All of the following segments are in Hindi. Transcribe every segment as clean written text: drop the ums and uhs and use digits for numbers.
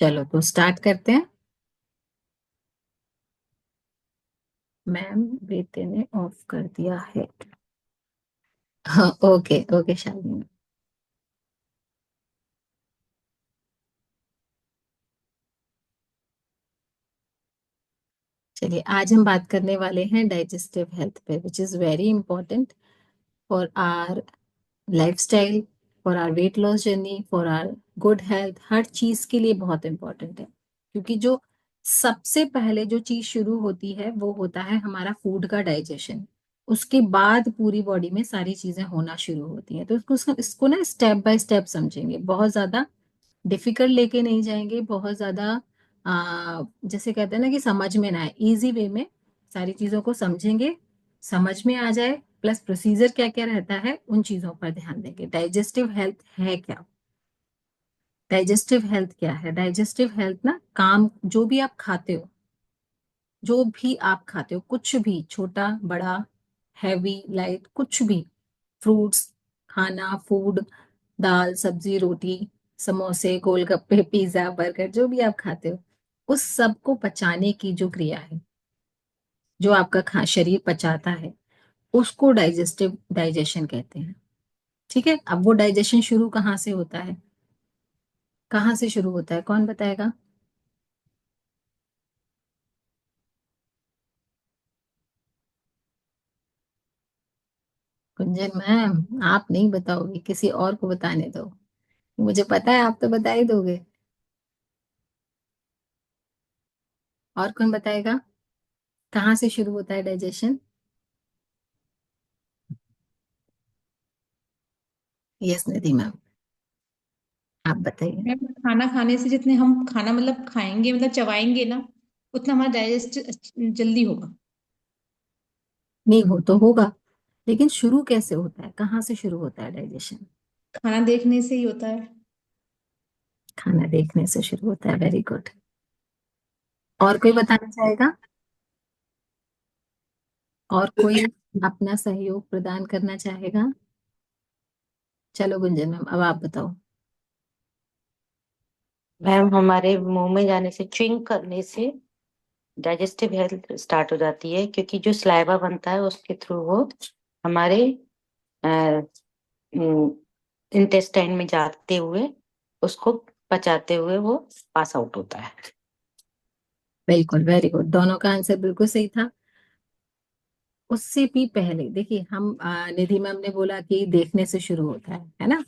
चलो तो स्टार्ट करते हैं। मैम बेटे ने ऑफ कर दिया है। हाँ, ओके ओके शालिनी। चलिए, आज हम बात करने वाले हैं डाइजेस्टिव हेल्थ पे, which is very important for our lifestyle, for our weight loss journey, for our good health. हर चीज के लिए बहुत इंपॉर्टेंट है, क्योंकि जो सबसे पहले जो चीज शुरू होती है वो होता है हमारा फूड का डाइजेशन। उसके बाद पूरी बॉडी में सारी चीजें होना शुरू होती हैं। तो इसको ना स्टेप बाय स्टेप समझेंगे, बहुत ज्यादा डिफिकल्ट लेके नहीं जाएंगे, बहुत ज्यादा जैसे कहते हैं ना कि समझ में ना आए, इजी वे में सारी चीजों को समझेंगे, समझ में आ जाए। प्लस प्रोसीजर क्या क्या रहता है उन चीजों पर ध्यान देंगे। डाइजेस्टिव हेल्थ है क्या? डाइजेस्टिव हेल्थ क्या है? डाइजेस्टिव हेल्थ ना, काम जो भी आप खाते हो, जो भी आप खाते हो, कुछ भी छोटा बड़ा, हैवी लाइट, कुछ भी, फ्रूट्स, खाना, फूड, दाल सब्जी रोटी, समोसे गोलगप्पे पिज्जा बर्गर, जो भी आप खाते हो, उस सब को पचाने की जो क्रिया है, जो आपका शरीर पचाता है, उसको डाइजेस्टिव डाइजेशन कहते हैं। ठीक है, अब वो डाइजेशन शुरू कहाँ से होता है? कहाँ से शुरू होता है, कौन बताएगा? कुंजन मैम, आप नहीं बताओगे, किसी और को बताने दो। मुझे पता है आप तो बता ही दोगे। और कौन बताएगा? कहाँ से शुरू होता है डाइजेशन? यस निधि मैम, आप बताइए। मैम, खाना खाने से जितने हम खाना मतलब खाएंगे मतलब चबाएंगे ना, उतना हमारा डाइजेस्ट जल्दी होगा। नहीं हो तो होगा, लेकिन शुरू कैसे होता है, कहाँ से शुरू होता है डाइजेशन? खाना देखने से ही होता है। खाना देखने से शुरू होता है, वेरी गुड। और कोई बताना चाहेगा? और कोई अपना सहयोग प्रदान करना चाहेगा? चलो गुंजन मैम, अब आप बताओ। मैम, हमारे मुंह में जाने से, च्युइंग करने से डाइजेस्टिव हेल्थ स्टार्ट हो जाती है, क्योंकि जो सलाइवा बनता है उसके थ्रू वो हमारे इंटेस्टाइन में जाते हुए, उसको पचाते हुए वो पास आउट होता है। बिल्कुल, वेरी गुड, दोनों का आंसर बिल्कुल सही था। उससे भी पहले देखिए, हम निधि मैम ने बोला कि देखने से शुरू होता है ना?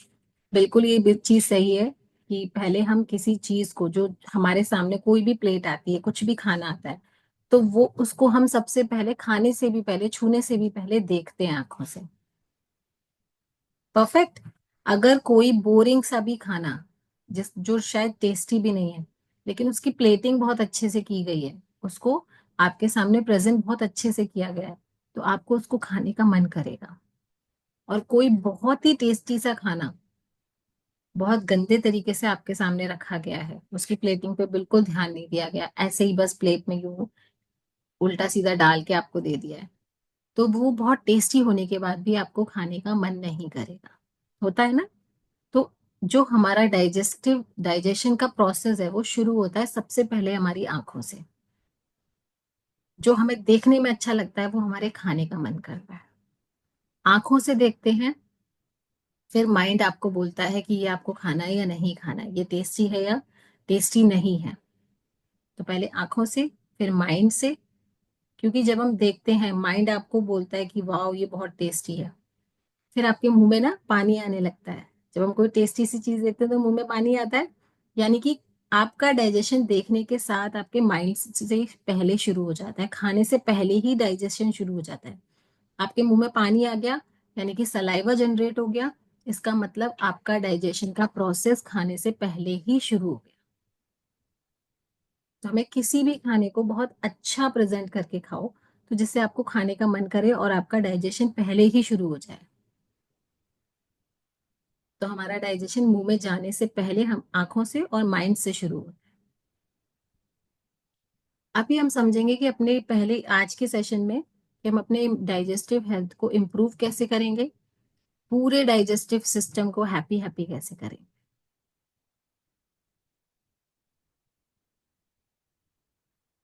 बिल्कुल, ये भी चीज सही है कि पहले हम किसी चीज को, जो हमारे सामने कोई भी प्लेट आती है, कुछ भी खाना आता है, तो वो उसको हम सबसे पहले, खाने से भी पहले, छूने से भी पहले देखते हैं आंखों से। परफेक्ट। अगर कोई बोरिंग सा भी खाना, जिस जो शायद टेस्टी भी नहीं है, लेकिन उसकी प्लेटिंग बहुत अच्छे से की गई है, उसको आपके सामने प्रेजेंट बहुत अच्छे से किया गया है, तो आपको उसको खाने का मन करेगा। और कोई बहुत ही टेस्टी सा खाना बहुत गंदे तरीके से आपके सामने रखा गया है, उसकी प्लेटिंग पे बिल्कुल ध्यान नहीं दिया गया, ऐसे ही बस प्लेट में यूं उल्टा सीधा डाल के आपको दे दिया है, तो वो बहुत टेस्टी होने के बाद भी आपको खाने का मन नहीं करेगा। होता है ना? तो जो हमारा डाइजेशन का प्रोसेस है, वो शुरू होता है सबसे पहले हमारी आंखों से। जो हमें देखने में अच्छा लगता है वो हमारे खाने का मन करता है। आंखों से देखते हैं, फिर माइंड आपको बोलता है कि ये आपको खाना है या नहीं खाना है, ये टेस्टी है या टेस्टी नहीं है। तो पहले आंखों से, फिर माइंड से, क्योंकि जब हम देखते हैं माइंड आपको बोलता है कि वाह ये बहुत टेस्टी है, फिर आपके मुंह में ना पानी आने लगता है। जब हम कोई टेस्टी सी चीज देखते हैं तो मुंह में पानी आता है, यानी कि आपका डाइजेशन देखने के साथ आपके माइंड से पहले शुरू हो जाता है, खाने से पहले ही डाइजेशन शुरू हो जाता है। आपके मुंह में पानी आ गया, यानी कि सलाइवा जनरेट हो गया, इसका मतलब आपका डाइजेशन का प्रोसेस खाने से पहले ही शुरू हो गया। तो हमें किसी भी खाने को बहुत अच्छा प्रेजेंट करके खाओ, तो जिससे आपको खाने का मन करे और आपका डाइजेशन पहले ही शुरू हो जाए। तो हमारा डाइजेशन मुंह में जाने से पहले हम आंखों से और माइंड से शुरू होता है। अभी हम समझेंगे कि अपने पहले आज के सेशन में कि हम अपने डाइजेस्टिव हेल्थ को इम्प्रूव कैसे करेंगे, पूरे डाइजेस्टिव सिस्टम को हैप्पी हैप्पी कैसे करेंगे।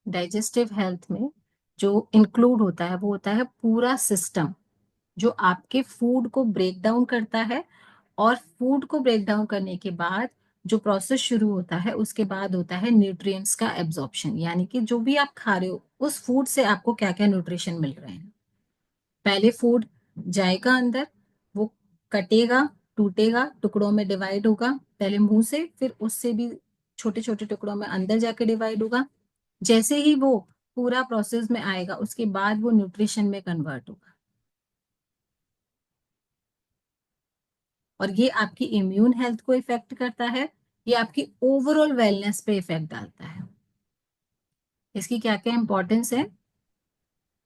डाइजेस्टिव हेल्थ में जो इंक्लूड होता है वो होता है पूरा सिस्टम जो आपके फूड को ब्रेक डाउन करता है, और फूड को ब्रेक डाउन करने के बाद जो प्रोसेस शुरू होता है उसके बाद होता है न्यूट्रिएंट्स का एब्जॉर्प्शन, यानी कि जो भी आप खा रहे हो उस फूड से आपको क्या क्या न्यूट्रिशन मिल रहे हैं। पहले फूड जाएगा अंदर, वो कटेगा, टूटेगा, टुकड़ों में डिवाइड होगा, पहले मुंह से, फिर उससे भी छोटे छोटे टुकड़ों में अंदर जाके डिवाइड होगा। जैसे ही वो पूरा प्रोसेस में आएगा उसके बाद वो न्यूट्रिशन में कन्वर्ट होगा, और ये आपकी इम्यून हेल्थ को इफेक्ट करता है, ये आपकी ओवरऑल वेलनेस पे इफेक्ट डालता है। इसकी क्या क्या इंपॉर्टेंस है?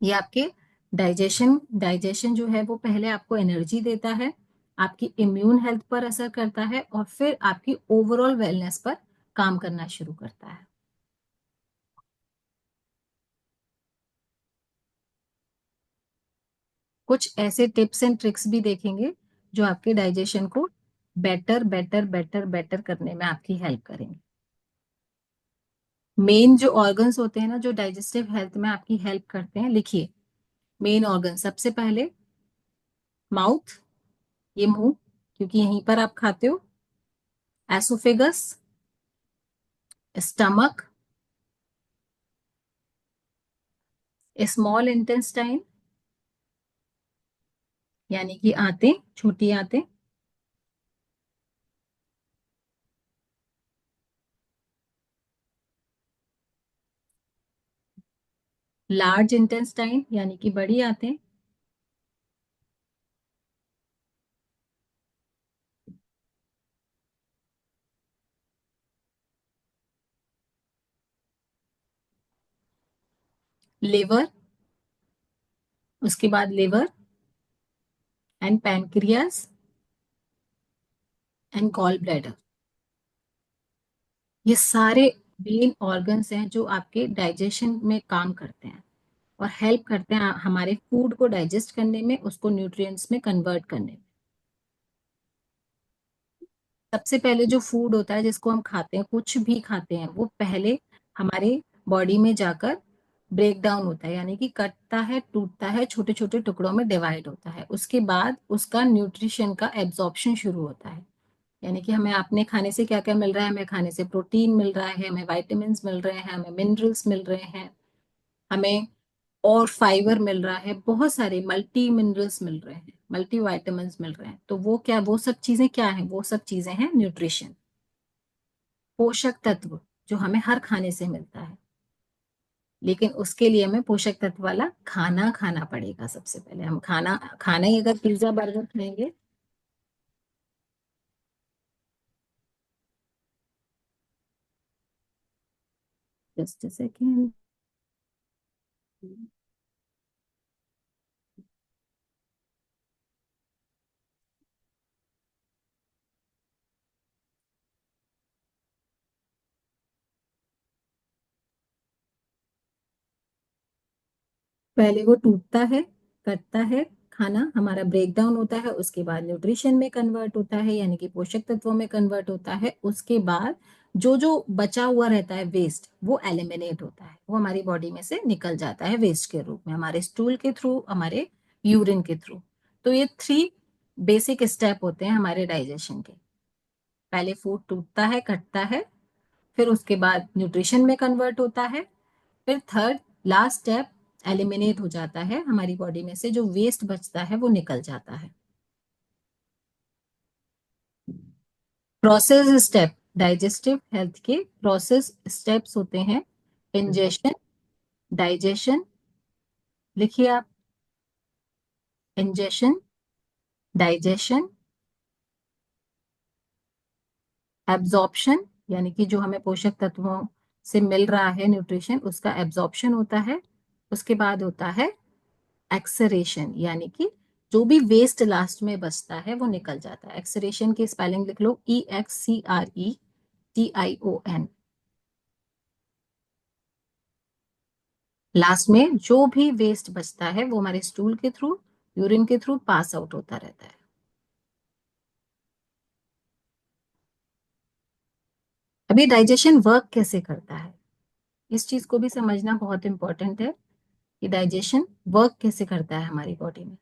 ये आपके डाइजेशन जो है वो पहले आपको एनर्जी देता है, आपकी इम्यून हेल्थ पर असर करता है, और फिर आपकी ओवरऑल वेलनेस पर काम करना शुरू करता है। कुछ ऐसे टिप्स एंड ट्रिक्स भी देखेंगे जो आपके डाइजेशन को बेटर बेटर बेटर बेटर करने में आपकी हेल्प करेंगे। मेन जो ऑर्गन्स होते हैं ना जो डाइजेस्टिव हेल्थ में आपकी हेल्प करते हैं, लिखिए। मेन ऑर्गन सबसे पहले माउथ, ये मुंह, क्योंकि यहीं पर आप खाते हो। एसोफेगस, स्टमक, स्मॉल इंटेस्टाइन यानी कि आंतें, छोटी आंतें, लार्ज इंटेस्टाइन यानी कि बड़ी आंतें, लिवर, उसके बाद liver and pancreas and gall bladder. ये सारे मेन ऑर्गन्स हैं जो आपके डाइजेशन में काम करते हैं और हेल्प करते हैं हमारे फूड को डाइजेस्ट करने में, उसको न्यूट्रिएंट्स में कन्वर्ट करने में। सबसे पहले जो फूड होता है जिसको हम खाते हैं, कुछ भी खाते हैं, वो पहले हमारे बॉडी में जाकर ब्रेक डाउन होता है, यानी कि कटता है, टूटता है, छोटे छोटे टुकड़ों में डिवाइड होता है। उसके बाद उसका न्यूट्रिशन का एब्जॉर्प्शन शुरू होता है, यानी कि हमें अपने खाने से क्या क्या मिल रहा है, हमें खाने से प्रोटीन मिल रहा है, हमें वाइटामिन मिल रहे हैं, हमें मिनरल्स मिल रहे हैं, हमें और फाइबर मिल रहा है, बहुत सारे मल्टी मिनरल्स मिल रहे हैं, मल्टी वाइटामिन मिल रहे हैं। तो वो क्या, वो सब चीजें क्या है? वो सब चीजें हैं न्यूट्रिशन, पोषक तत्व जो हमें हर खाने से मिलता है। लेकिन उसके लिए हमें पोषक तत्व वाला खाना खाना पड़ेगा। सबसे पहले हम खाना खाना ही अगर पिज्जा बर्गर खाएंगे। Just a second. पहले वो टूटता है, कटता है, खाना हमारा ब्रेक डाउन होता है, उसके बाद न्यूट्रिशन में कन्वर्ट होता है, यानी कि पोषक तत्वों में कन्वर्ट होता है। उसके बाद जो जो बचा हुआ रहता है वेस्ट, वो एलिमिनेट होता है, वो हमारी बॉडी में से निकल जाता है वेस्ट के रूप में, हमारे स्टूल के थ्रू, हमारे यूरिन के थ्रू। तो ये 3 बेसिक स्टेप होते हैं हमारे डाइजेशन के। पहले फूड टूटता है, कटता है, फिर उसके बाद न्यूट्रिशन में कन्वर्ट होता है, फिर थर्ड लास्ट स्टेप एलिमिनेट हो जाता है, हमारी बॉडी में से जो वेस्ट बचता है वो निकल जाता है। प्रोसेस स्टेप, डाइजेस्टिव हेल्थ के प्रोसेस स्टेप्स होते हैं: इंजेशन, डाइजेशन, लिखिए आप, इंजेशन, डाइजेशन, एब्जॉर्प्शन, यानी कि जो हमें पोषक तत्वों से मिल रहा है न्यूट्रिशन, उसका एब्जॉर्प्शन होता है। उसके बाद होता है एक्सरेशन, यानी कि जो भी वेस्ट लास्ट में बचता है वो निकल जाता है। एक्सरेशन की स्पेलिंग लिख लो, EXCRETION। लास्ट में जो भी वेस्ट बचता है वो हमारे स्टूल के थ्रू, यूरिन के थ्रू पास आउट होता रहता है। अभी डाइजेशन वर्क कैसे करता है? इस चीज को भी समझना बहुत इंपॉर्टेंट है कि डाइजेशन वर्क कैसे करता है हमारी बॉडी में।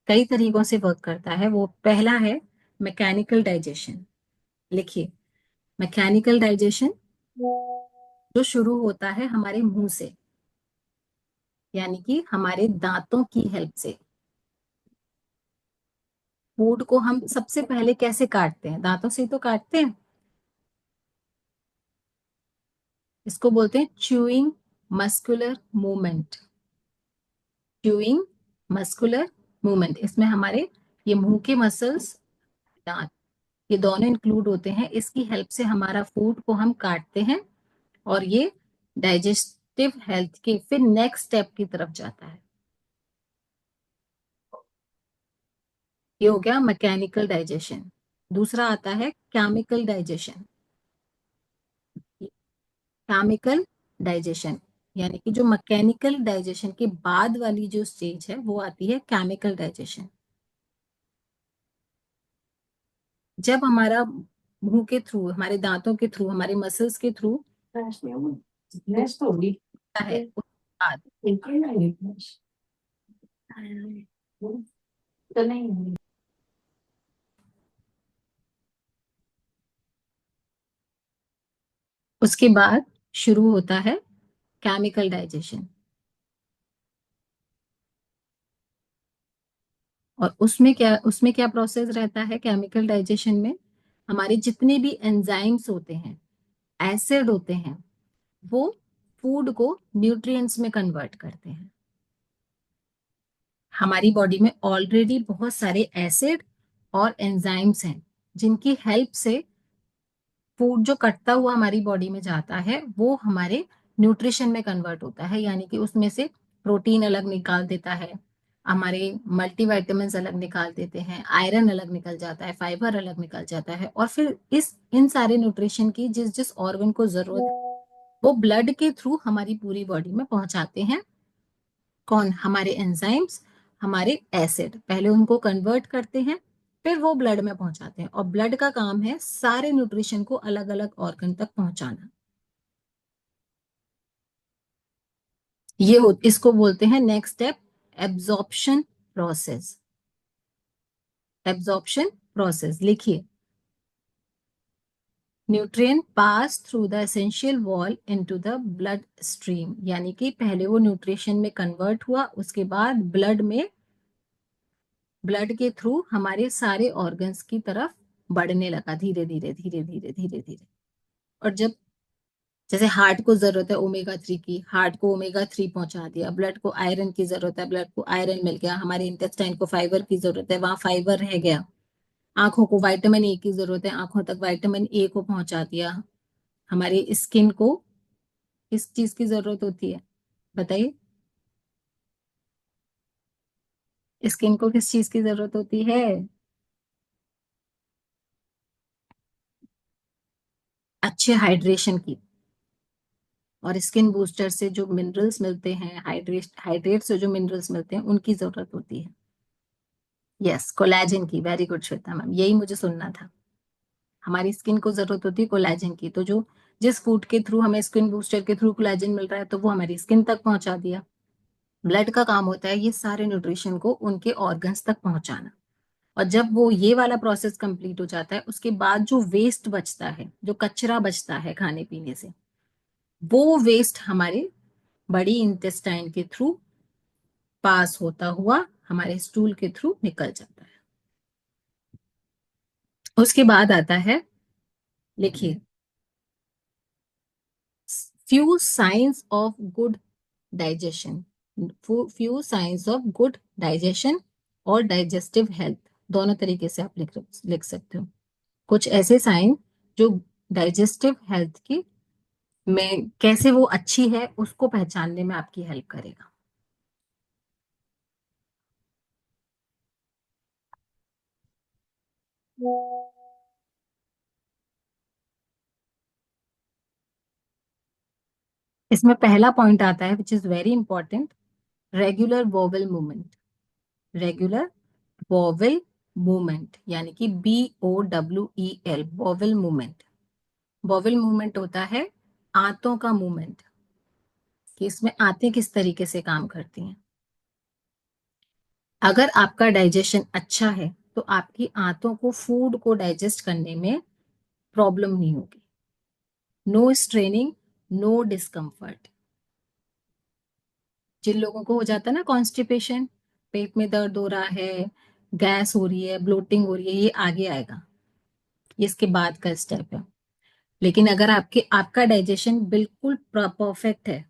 कई तरीकों से वर्क करता है। वो पहला है मैकेनिकल डाइजेशन। लिखिए, मैकेनिकल डाइजेशन जो शुरू होता है हमारे मुंह से, यानी कि हमारे दांतों की हेल्प से। फूड को हम सबसे पहले कैसे काटते हैं? दांतों से ही तो काटते हैं। इसको बोलते हैं chewing muscular movement. Chewing muscular movement, इसमें हमारे ये मुंह के मसल्स, दांत, ये दोनों इंक्लूड होते हैं। इसकी हेल्प से हमारा फूड को हम काटते हैं और ये डाइजेस्टिव हेल्थ के फिर नेक्स्ट स्टेप की तरफ जाता है। ये हो गया मैकेनिकल डाइजेशन। दूसरा आता है केमिकल डाइजेशन। केमिकल डाइजेशन यानी कि जो मैकेनिकल डाइजेशन के बाद वाली जो स्टेज है वो आती है केमिकल डाइजेशन। जब हमारा मुंह के थ्रू, हमारे दांतों के थ्रू, हमारे मसल्स के थ्रू है, उसके बाद उसके बाद शुरू होता है केमिकल डाइजेशन। और उसमें क्या प्रोसेस रहता है केमिकल डाइजेशन में? हमारे जितने भी एंजाइम्स होते हैं, एसिड होते हैं, वो फूड को न्यूट्रिएंट्स में कन्वर्ट करते हैं। हमारी बॉडी में ऑलरेडी बहुत सारे एसिड और एंजाइम्स हैं जिनकी हेल्प से फूड जो कटता हुआ हमारी बॉडी में जाता है वो हमारे न्यूट्रिशन में कन्वर्ट होता है, यानी कि उसमें से प्रोटीन अलग निकाल देता है, हमारे मल्टीविटामिन्स अलग निकाल देते हैं, आयरन अलग निकल जाता है, फाइबर अलग निकल जाता है। और फिर इन सारे न्यूट्रिशन की जिस जिस ऑर्गन को जरूरत है वो ब्लड के थ्रू हमारी पूरी बॉडी में पहुंचाते हैं। कौन? हमारे एंजाइम्स, हमारे एसिड पहले उनको कन्वर्ट करते हैं, फिर वो ब्लड में पहुंचाते हैं। और ब्लड का काम है सारे न्यूट्रिशन को अलग अलग ऑर्गन तक पहुंचाना। इसको बोलते हैं next step absorption process. Absorption process लिखिए, nutrient pass through the essential wall into the blood stream, यानी कि पहले वो न्यूट्रिशन में कन्वर्ट हुआ, उसके बाद ब्लड के थ्रू हमारे सारे ऑर्गन्स की तरफ बढ़ने लगा, धीरे धीरे धीरे धीरे धीरे धीरे। और जब जैसे हार्ट को जरूरत है ओमेगा 3 की, हार्ट को ओमेगा 3 पहुंचा दिया, ब्लड को आयरन की जरूरत है, ब्लड को आयरन मिल गया, हमारे इंटेस्टाइन को फाइबर की जरूरत है, वहां फाइबर रह गया, आंखों को विटामिन ए की जरूरत है, आंखों तक विटामिन ए को पहुंचा दिया, हमारी स्किन को किस चीज की जरूरत होती है बताइए? स्किन को किस चीज की जरूरत होती है? अच्छे हाइड्रेशन की। और स्किन बूस्टर से जो मिनरल्स मिलते हैं, हाइड्रेट से जो मिनरल्स मिलते हैं उनकी जरूरत होती है। यस, कोलेजन की। वेरी गुड श्वेता मैम, यही मुझे सुनना था। हमारी स्किन को जरूरत होती है कोलेजन की, तो जो जिस फूड के थ्रू हमें स्किन बूस्टर के थ्रू कोलेजन मिल रहा है तो वो हमारी स्किन तक पहुंचा दिया। ब्लड का काम होता है ये सारे न्यूट्रिशन को उनके ऑर्गन्स तक पहुंचाना। और जब वो ये वाला प्रोसेस कंप्लीट हो जाता है उसके बाद जो वेस्ट बचता है, जो कचरा बचता है खाने पीने से, वो वेस्ट हमारे बड़ी इंटेस्टाइन के थ्रू पास होता हुआ हमारे स्टूल के थ्रू निकल जाता है। उसके बाद आता है, लिखिए, few science of good digestion. Few science of good digestion और डाइजेस्टिव हेल्थ, दोनों तरीके से आप लिख सकते हो। कुछ ऐसे साइन जो डाइजेस्टिव हेल्थ की में कैसे वो अच्छी है उसको पहचानने में आपकी हेल्प करेगा। इसमें पहला पॉइंट आता है विच is very important, regular vowel movement. Regular vowel movement यानी कि BOWEL, vowel movement. Bowel movement होता है आंतों का मूवमेंट, कि इसमें आंतें किस तरीके से काम करती हैं। अगर आपका डाइजेशन अच्छा है तो आपकी आंतों को फूड को डाइजेस्ट करने में प्रॉब्लम नहीं होगी। No straining, no discomfort. जिन लोगों को हो जाता है ना कॉन्स्टिपेशन, पेट में दर्द हो रहा है, गैस हो रही है, ब्लोटिंग हो रही है, ये आगे आएगा, ये इसके बाद का स्टेप है। लेकिन अगर आपका डाइजेशन बिल्कुल परफेक्ट है,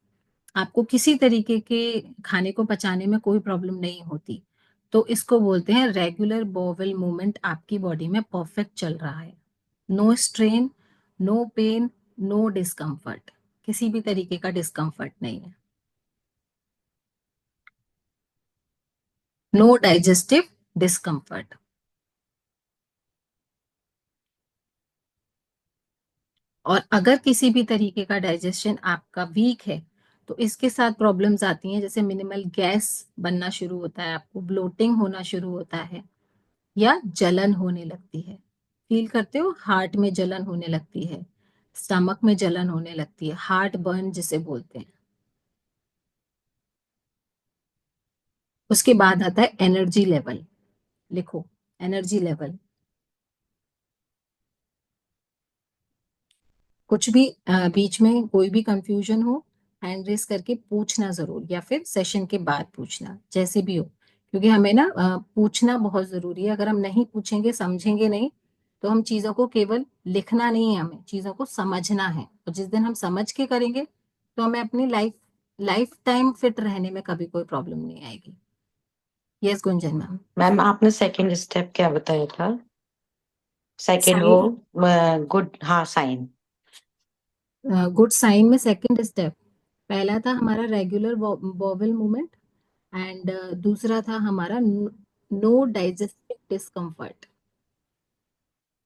आपको किसी तरीके के खाने को पचाने में कोई प्रॉब्लम नहीं होती, तो इसको बोलते हैं रेगुलर बॉवल मूवमेंट आपकी बॉडी में परफेक्ट चल रहा है। No strain, no pain, no discomfort, किसी भी तरीके का डिस्कम्फर्ट नहीं है। No digestive discomfort. और अगर किसी भी तरीके का डाइजेशन आपका वीक है तो इसके साथ प्रॉब्लम्स आती हैं, जैसे मिनिमल गैस बनना शुरू होता है, आपको ब्लोटिंग होना शुरू होता है, या जलन होने लगती है। फील करते हो हार्ट में जलन होने लगती है, स्टमक में जलन होने लगती है, हार्ट बर्न जिसे बोलते हैं। उसके बाद आता है एनर्जी लेवल। लिखो, एनर्जी लेवल। कुछ भी बीच में कोई भी कंफ्यूजन हो, हैंड रेस करके पूछना जरूर, या फिर सेशन के बाद पूछना, जैसे भी हो, क्योंकि हमें ना पूछना बहुत जरूरी है। अगर हम नहीं पूछेंगे, समझेंगे नहीं, तो हम चीजों को केवल लिखना नहीं है, हमें चीजों को समझना है। और जिस दिन हम समझ के करेंगे तो हमें अपनी लाइफ टाइम फिट रहने में कभी कोई प्रॉब्लम नहीं आएगी। Yes Gunjan ma'am. मैम आपने सेकंड स्टेप क्या बताया था? सेकंड वो साइन, गुड, हाँ साइन। गुड साइन में सेकंड स्टेप, पहला था हमारा रेगुलर बॉवल मूवमेंट, एंड दूसरा था हमारा नो डाइजेस्टिव डिस्कम्फर्ट,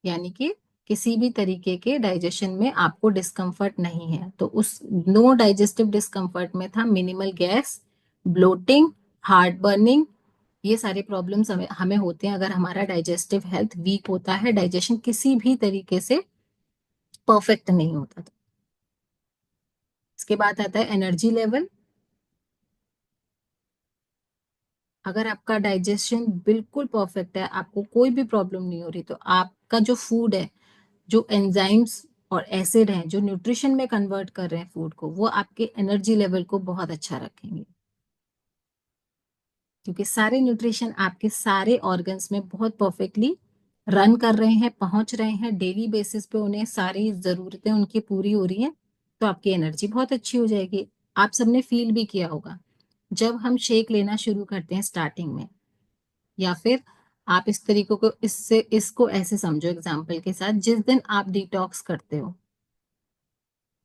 यानी कि किसी भी तरीके के डाइजेशन में आपको डिस्कम्फर्ट नहीं है। तो उस नो डाइजेस्टिव डिस्कम्फर्ट में था minimal gas, bloating, heart burning, ये सारे प्रॉब्लम्स हमें होते हैं अगर हमारा डाइजेस्टिव हेल्थ वीक होता है, डाइजेशन किसी भी तरीके से परफेक्ट नहीं होता। तो इसके बाद आता है एनर्जी लेवल। अगर आपका डाइजेशन बिल्कुल परफेक्ट है, आपको कोई भी प्रॉब्लम नहीं हो रही, तो आपका जो फूड है, जो एंजाइम्स और एसिड हैं जो न्यूट्रिशन में कन्वर्ट कर रहे हैं फूड को, वो आपके एनर्जी लेवल को बहुत अच्छा रखेंगे, क्योंकि सारे न्यूट्रिशन आपके सारे ऑर्गन्स में बहुत परफेक्टली रन कर रहे हैं, पहुंच रहे हैं, डेली बेसिस पे उन्हें सारी जरूरतें उनकी पूरी हो रही हैं, तो आपकी एनर्जी बहुत अच्छी हो जाएगी। आप सबने फील भी किया होगा, जब हम शेक लेना शुरू करते हैं स्टार्टिंग में, या फिर आप इस तरीकों को इसको ऐसे समझो एग्जाम्पल के साथ, जिस दिन आप डिटॉक्स करते हो,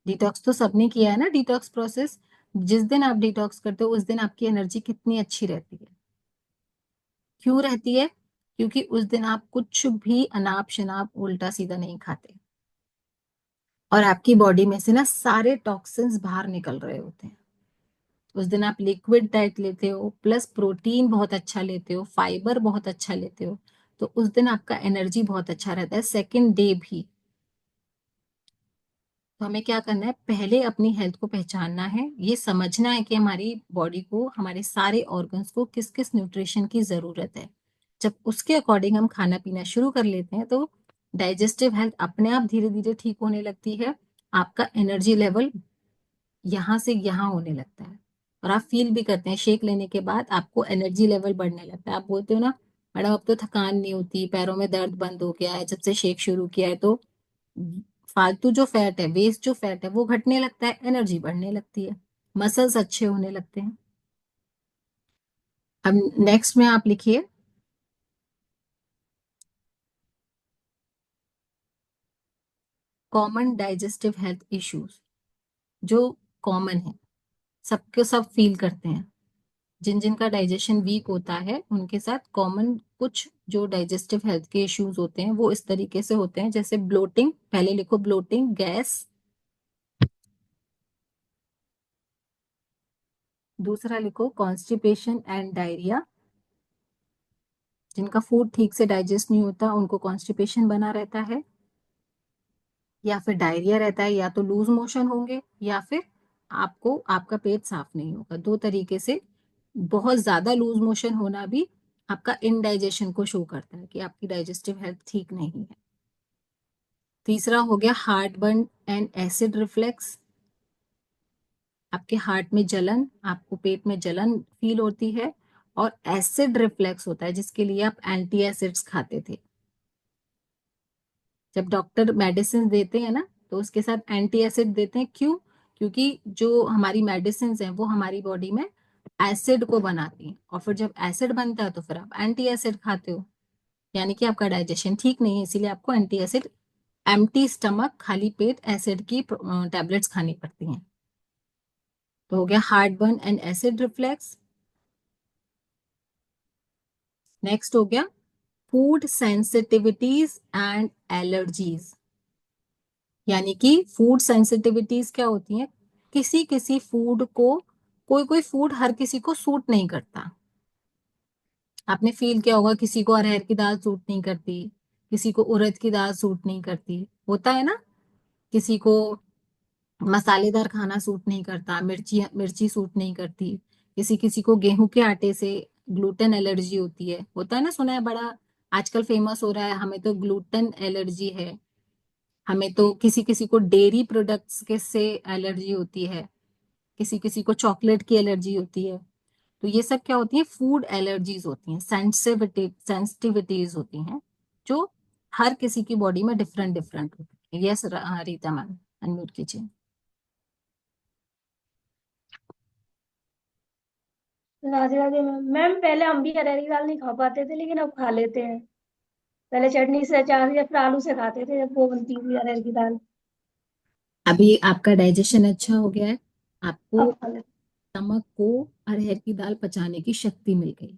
डिटॉक्स तो सबने किया है ना, डिटॉक्स प्रोसेस, जिस दिन आप डिटॉक्स करते हो उस दिन आपकी एनर्जी कितनी अच्छी रहती है। क्यों रहती है? क्योंकि उस दिन आप कुछ भी अनाप शनाप उल्टा सीधा नहीं खाते, और आपकी बॉडी में से ना सारे टॉक्सिन्स बाहर निकल रहे होते हैं। उस दिन आप लिक्विड डाइट लेते हो, प्लस प्रोटीन बहुत अच्छा लेते हो, फाइबर बहुत अच्छा लेते हो, तो उस दिन आपका एनर्जी बहुत अच्छा रहता है, सेकेंड डे भी। तो हमें क्या करना है, पहले अपनी हेल्थ को पहचानना है, ये समझना है कि हमारी बॉडी को, हमारे सारे ऑर्गन्स को किस किस न्यूट्रिशन की जरूरत है। जब उसके अकॉर्डिंग हम खाना पीना शुरू कर लेते हैं तो डाइजेस्टिव हेल्थ अपने आप धीरे धीरे ठीक होने लगती है, आपका एनर्जी लेवल यहाँ से यहाँ होने लगता है, और आप फील भी करते हैं शेक लेने के बाद आपको एनर्जी लेवल बढ़ने लगता है। आप बोलते हो ना, मैडम अब तो थकान नहीं होती, पैरों में दर्द बंद हो गया है जब से शेक शुरू किया है, तो फालतू जो फैट है, वेस्ट जो फैट है वो घटने लगता है, एनर्जी बढ़ने लगती है, मसल्स अच्छे होने लगते हैं। अब नेक्स्ट में आप लिखिए कॉमन डाइजेस्टिव हेल्थ इश्यूज, जो कॉमन है, सबके सब फील करते हैं, जिन जिन का डाइजेशन वीक होता है उनके साथ कॉमन कुछ जो डाइजेस्टिव हेल्थ के इश्यूज होते हैं वो इस तरीके से होते हैं, जैसे ब्लोटिंग, पहले लिखो ब्लोटिंग, गैस, दूसरा लिखो कॉन्स्टिपेशन एंड डायरिया, जिनका फूड ठीक से डाइजेस्ट नहीं होता उनको कॉन्स्टिपेशन बना रहता है, या फिर डायरिया रहता है, या तो लूज मोशन होंगे, या फिर आपको आपका पेट साफ नहीं होगा। दो तरीके से। बहुत ज्यादा लूज मोशन होना भी आपका इनडाइजेशन को शो करता है कि आपकी डाइजेस्टिव हेल्थ ठीक नहीं है। तीसरा हो गया heart burn and acid reflex. आपके हार्ट में जलन, आपको पेट में जलन फील होती है, और एसिड रिफ्लेक्स होता है जिसके लिए आप एंटी एसिड्स खाते थे। जब डॉक्टर मेडिसिन देते हैं ना, तो उसके साथ एंटी एसिड देते हैं। क्यों? क्योंकि जो हमारी मेडिसिन हैं वो हमारी बॉडी में एसिड को बनाती हैं, और फिर जब एसिड बनता है तो फिर आप एंटी एसिड खाते हो, यानी कि आपका डाइजेशन ठीक नहीं है, इसीलिए आपको एंटी एसिड, एम्प्टी स्टमक, खाली पेट एसिड की टैबलेट्स खानी पड़ती हैं। तो हो गया heart burn and acid reflex. Next हो गया फूड सेंसिटिविटीज एंड एलर्जीज। यानी कि फूड सेंसिटिविटीज क्या होती हैं? किसी किसी फूड को, कोई कोई फूड हर किसी को सूट नहीं करता। आपने फील किया होगा, किसी को अरहर की दाल सूट नहीं करती, किसी को उड़द की दाल सूट नहीं करती, होता है ना। किसी को मसालेदार खाना सूट नहीं करता, मिर्ची मिर्ची सूट नहीं करती। किसी किसी को गेहूं के आटे से ग्लूटेन एलर्जी होती है, होता है ना, सुना है, बड़ा आजकल फेमस हो रहा है, हमें तो ग्लूटेन एलर्जी है। हमें तो किसी किसी को डेयरी प्रोडक्ट्स के से एलर्जी होती है, किसी किसी को चॉकलेट की एलर्जी होती है। तो ये सब क्या होती है? फूड एलर्जीज होती हैं, सेंसिटिविटीज होती हैं, जो हर किसी की बॉडी में डिफरेंट डिफरेंट होती है। यस रीता मैम, अनम्यूट कीजिए। राधे राधे मैम। मैम पहले हम भी अरहर की दाल नहीं खा पाते थे, लेकिन अब खा लेते हैं। पहले चटनी से, अचार या फिर आलू से खाते थे जब वो बनती थी अरहर की दाल। अभी आपका डाइजेशन अच्छा हो गया है, आपको अब खा लेते स्टमक को अरहर की दाल पचाने की शक्ति मिल गई।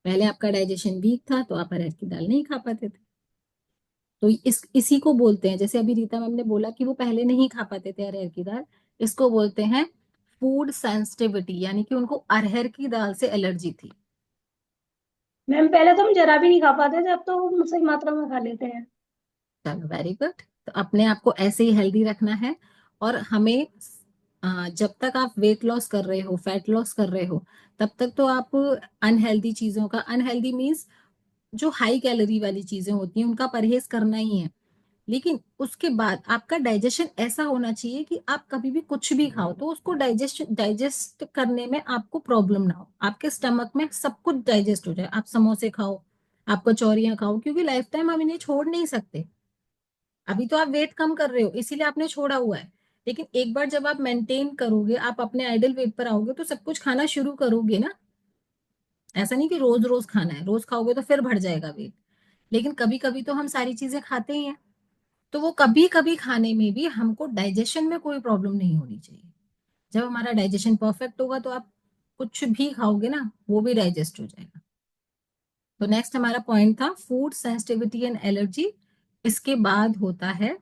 पहले आपका डाइजेशन वीक था तो आप अरहर की दाल नहीं खा पाते थे। तो इसी को बोलते हैं, जैसे अभी रीता मैम ने बोला कि वो पहले नहीं खा पाते थे अरहर की दाल, इसको बोलते हैं फूड सेंसिटिविटी, यानी कि उनको अरहर की दाल से एलर्जी थी। मैम पहले तो हम जरा भी नहीं खा पाते थे, अब तो हम सही मात्रा में खा लेते हैं। चलो वेरी गुड। तो अपने आप को ऐसे ही हेल्दी रखना है। और हमें जब तक आप वेट लॉस कर रहे हो, फैट लॉस कर रहे हो, तब तक तो आप अनहेल्दी चीजों का, अनहेल्दी मीन्स जो हाई कैलोरी वाली चीजें होती हैं उनका परहेज करना ही है। लेकिन उसके बाद आपका डाइजेशन ऐसा होना चाहिए कि आप कभी भी कुछ भी खाओ तो उसको डाइजेस्ट करने में आपको प्रॉब्लम ना हो, आपके स्टमक में सब कुछ डाइजेस्ट हो जाए। आप समोसे खाओ, आप कचौरियां खाओ, क्योंकि लाइफ टाइम हम इन्हें छोड़ नहीं सकते। अभी तो आप वेट कम कर रहे हो इसीलिए आपने छोड़ा हुआ है, लेकिन एक बार जब आप मेंटेन करोगे, आप अपने आइडल वेट पर आओगे, तो सब कुछ खाना शुरू करोगे ना। ऐसा नहीं कि रोज रोज खाना है, रोज खाओगे तो फिर बढ़ जाएगा वेट। लेकिन कभी कभी तो हम सारी चीजें खाते ही हैं, तो वो कभी कभी खाने में भी हमको डाइजेशन में कोई प्रॉब्लम नहीं होनी चाहिए। जब हमारा डाइजेशन परफेक्ट होगा तो आप कुछ भी खाओगे ना, वो भी डाइजेस्ट हो जाएगा। तो नेक्स्ट हमारा पॉइंट था फूड सेंसिटिविटी एंड एलर्जी। इसके बाद होता है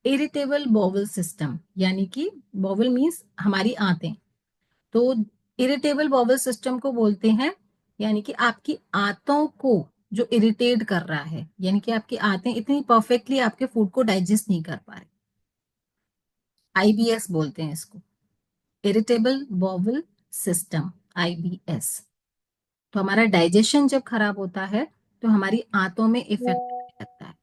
इरिटेबल बॉवल सिस्टम, यानी कि बॉवल मीन्स हमारी आंतें। तो इरिटेबल बॉवल सिस्टम को बोलते हैं, यानी कि आपकी आंतों को जो इरिटेट कर रहा है, यानी कि आपकी आंतें इतनी परफेक्टली आपके फूड को डाइजेस्ट नहीं कर पा रही। आईबीएस बोलते हैं इसको, इरिटेबल बॉवल सिस्टम, आईबीएस। तो हमारा डाइजेशन जब खराब होता है तो हमारी आंतों में इफेक्ट आने लगता है।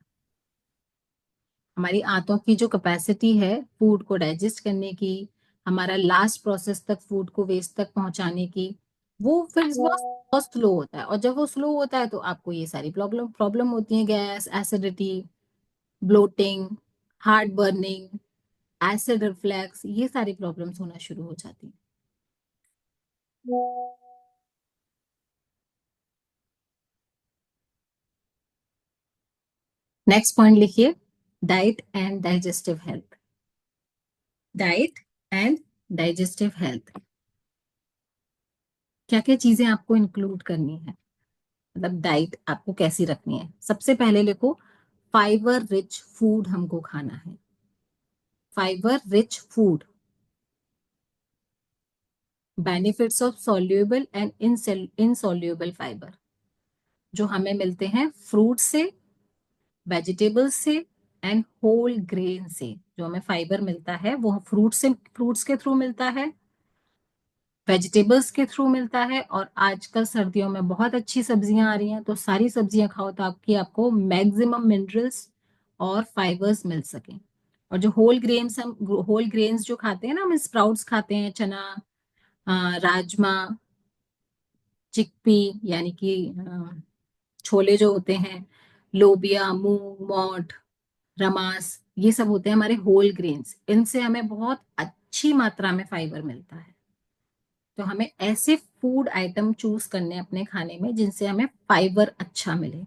हमारी आंतों की जो कैपेसिटी है फूड को डाइजेस्ट करने की, हमारा लास्ट प्रोसेस तक फूड को वेस्ट तक पहुंचाने की, वो फिर बहुत स्लो होता है। और जब वो स्लो होता है तो आपको ये सारी प्रॉब्लम प्रॉब्लम होती है, gas, acidity, bloating, heart burning, acid reflux, ये सारी प्रॉब्लम्स होना शुरू हो जाती हैं। नेक्स्ट पॉइंट लिखिए, diet and digestive health. Diet and digestive health, क्या क्या चीजें आपको इंक्लूड करनी है, मतलब डाइट आपको कैसी रखनी है। सबसे पहले लिखो, फाइबर रिच फूड हमको खाना है। Fibre rich food, benefits of soluble and insoluble fibre, जो हमें मिलते हैं फ्रूट से, वेजिटेबल्स से, एंड होल ग्रेन से जो हमें फाइबर मिलता है वो फ्रूट्स के थ्रू मिलता है, वेजिटेबल्स के थ्रू मिलता है, और आजकल सर्दियों में बहुत अच्छी सब्जियां आ रही हैं, तो सारी सब्जियां खाओ तो आपको मैक्सिमम मिनरल्स और फाइबर्स मिल सकें। और जो होल ग्रेन्स जो खाते हैं ना, हम स्प्राउट्स खाते हैं, चना, राजमा, चिकपी यानी कि छोले जो होते हैं, लोबिया, मूंग, मोठ, रमास, ये सब होते हैं हमारे होल ग्रेन्स। इनसे हमें बहुत अच्छी मात्रा में फाइबर मिलता है। तो हमें ऐसे फूड आइटम चूज करने हैं अपने खाने में जिनसे हमें फाइबर अच्छा मिले।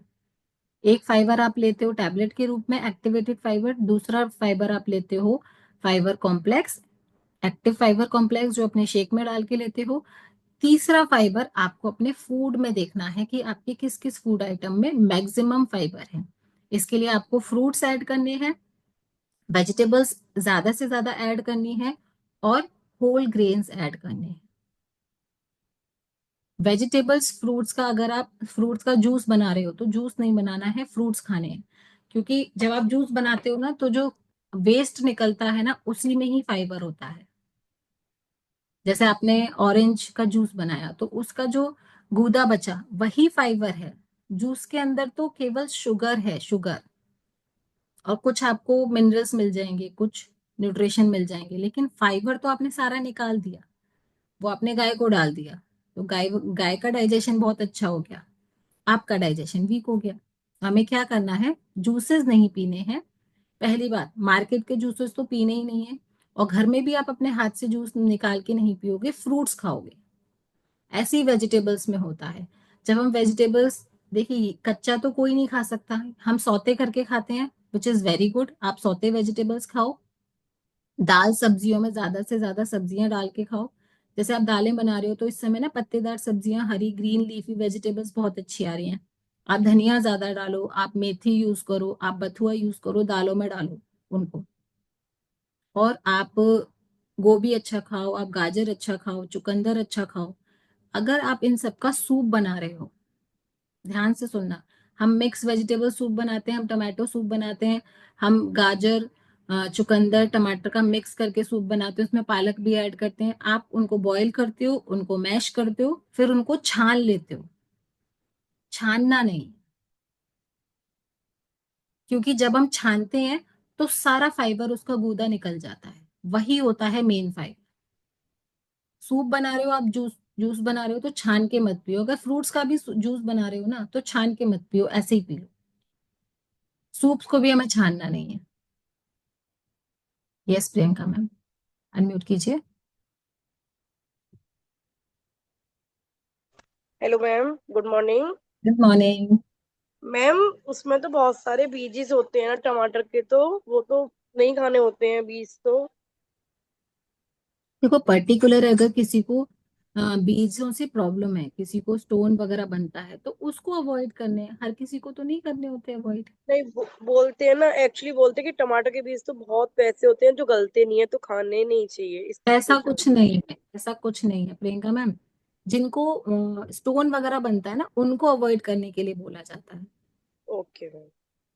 एक फाइबर आप लेते हो टैबलेट के रूप में एक्टिवेटेड फाइबर, दूसरा फाइबर आप लेते हो fibre complex, active fibre complex जो अपने शेक में डाल के लेते हो। तीसरा फाइबर आपको अपने फूड में देखना है कि आपके किस किस फूड आइटम में मैक्सिमम फाइबर है। इसके लिए आपको फ्रूट्स ऐड करने हैं, वेजिटेबल्स ज्यादा से ज्यादा ऐड करनी है, और होल ग्रेन्स ऐड करने हैं। वेजिटेबल्स, फ्रूट्स का, अगर आप फ्रूट्स का जूस बना रहे हो तो जूस नहीं बनाना है, फ्रूट्स खाने हैं। क्योंकि जब आप जूस बनाते हो ना, तो जो वेस्ट निकलता है ना, उसी में ही फाइबर होता है। जैसे आपने ऑरेंज का जूस बनाया तो उसका जो गूदा बचा वही फाइबर है। जूस के अंदर तो केवल शुगर है, शुगर, और कुछ आपको मिनरल्स मिल जाएंगे, कुछ न्यूट्रिशन मिल जाएंगे, लेकिन फाइबर तो आपने सारा निकाल दिया, वो आपने गाय को डाल दिया। तो गाय गाय का डाइजेशन बहुत अच्छा हो गया, आपका डाइजेशन वीक हो गया। हमें क्या करना है, जूसेस नहीं पीने हैं। पहली बात, मार्केट के जूसेस तो पीने ही नहीं है, और घर में भी आप अपने हाथ से जूस निकाल के नहीं पियोगे, फ्रूट्स खाओगे। ऐसे ही वेजिटेबल्स में होता है। जब हम वेजिटेबल्स, देखिए कच्चा तो कोई नहीं खा सकता है, हम सौते करके खाते हैं, विच इज वेरी गुड। आप सौते वेजिटेबल्स खाओ, दाल सब्जियों में ज्यादा से ज्यादा सब्जियां डाल के खाओ। जैसे आप दालें बना रहे हो तो इस समय ना पत्तेदार सब्जियां, हरी ग्रीन लीफी वेजिटेबल्स बहुत अच्छी आ रही हैं। आप धनिया ज्यादा डालो, आप मेथी यूज करो, आप बथुआ यूज करो, दालों में डालो उनको। और आप गोभी अच्छा खाओ, आप गाजर अच्छा खाओ, चुकंदर अच्छा खाओ। अगर आप इन सबका सूप बना रहे हो, ध्यान से सुनना, हम मिक्स वेजिटेबल सूप बनाते हैं, हम टमाटो सूप बनाते हैं, हम गाजर, चुकंदर, टमाटर का मिक्स करके सूप बनाते हैं, उसमें पालक भी ऐड करते हैं। आप उनको बॉईल करते हो, उनको मैश करते हो, फिर उनको छान लेते हो। छानना नहीं, क्योंकि जब हम छानते हैं तो सारा फाइबर उसका गूदा निकल जाता है, वही होता है मेन फाइबर। सूप बना रहे हो आप, जूस जूस बना रहे हो तो छान के मत पियो। अगर फ्रूट्स का भी जूस बना रहे हो ना, तो छान के मत पियो, ऐसे ही पी लो। सूप्स को भी हमें छानना नहीं है। यस प्रियंका मैम, अनम्यूट कीजिए। Hello ma'am, good morning. Good morning. Ma'am, उसमें तो बहुत सारे बीजेस होते हैं ना टमाटर के, तो वो तो नहीं खाने होते हैं बीज तो। देखो, पर्टिकुलर अगर किसी को बीजों से प्रॉब्लम है, किसी को स्टोन वगैरह बनता है, तो उसको अवॉइड करने हैं। हर किसी को तो नहीं करने होते अवॉइड। नहीं, बोलते हैं ना, एक्चुअली बोलते हैं कि टमाटर के बीज तो बहुत वैसे होते हैं जो गलते नहीं है, तो खाने नहीं चाहिए, इसलिए ऐसा पूछा। कुछ नहीं है, ऐसा कुछ नहीं है प्रियंका मैम। जिनको स्टोन वगैरह बनता है ना, उनको अवॉइड करने के लिए बोला जाता है। Okay ma'am.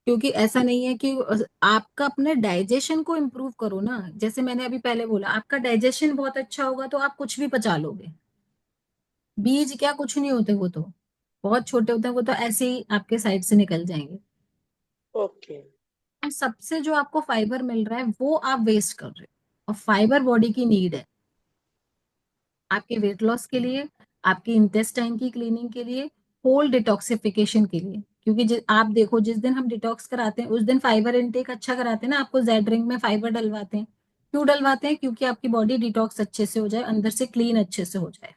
क्योंकि ऐसा नहीं है कि आपका अपने डाइजेशन को इम्प्रूव करो ना। जैसे मैंने अभी पहले बोला, आपका डाइजेशन बहुत अच्छा होगा तो आप कुछ भी पचा लोगे। बीज क्या, कुछ नहीं होते, वो तो बहुत छोटे होते हैं, वो तो ऐसे ही आपके साइड से निकल जाएंगे। ओके। और सबसे जो आपको फाइबर मिल रहा है वो आप वेस्ट कर रहे हो, और फाइबर बॉडी की नीड है, आपके वेट लॉस के लिए, आपके इंटेस्टाइन की क्लीनिंग के लिए, होल डिटॉक्सिफिकेशन के लिए। क्योंकि आप देखो, जिस दिन हम डिटॉक्स कराते हैं उस दिन फाइबर इनटेक अच्छा कराते हैं ना, आपको जेड ड्रिंक में फाइबर डलवाते हैं। क्यों डलवाते हैं? क्योंकि आपकी बॉडी डिटॉक्स अच्छे से हो जाए, अंदर से क्लीन अच्छे से हो जाए,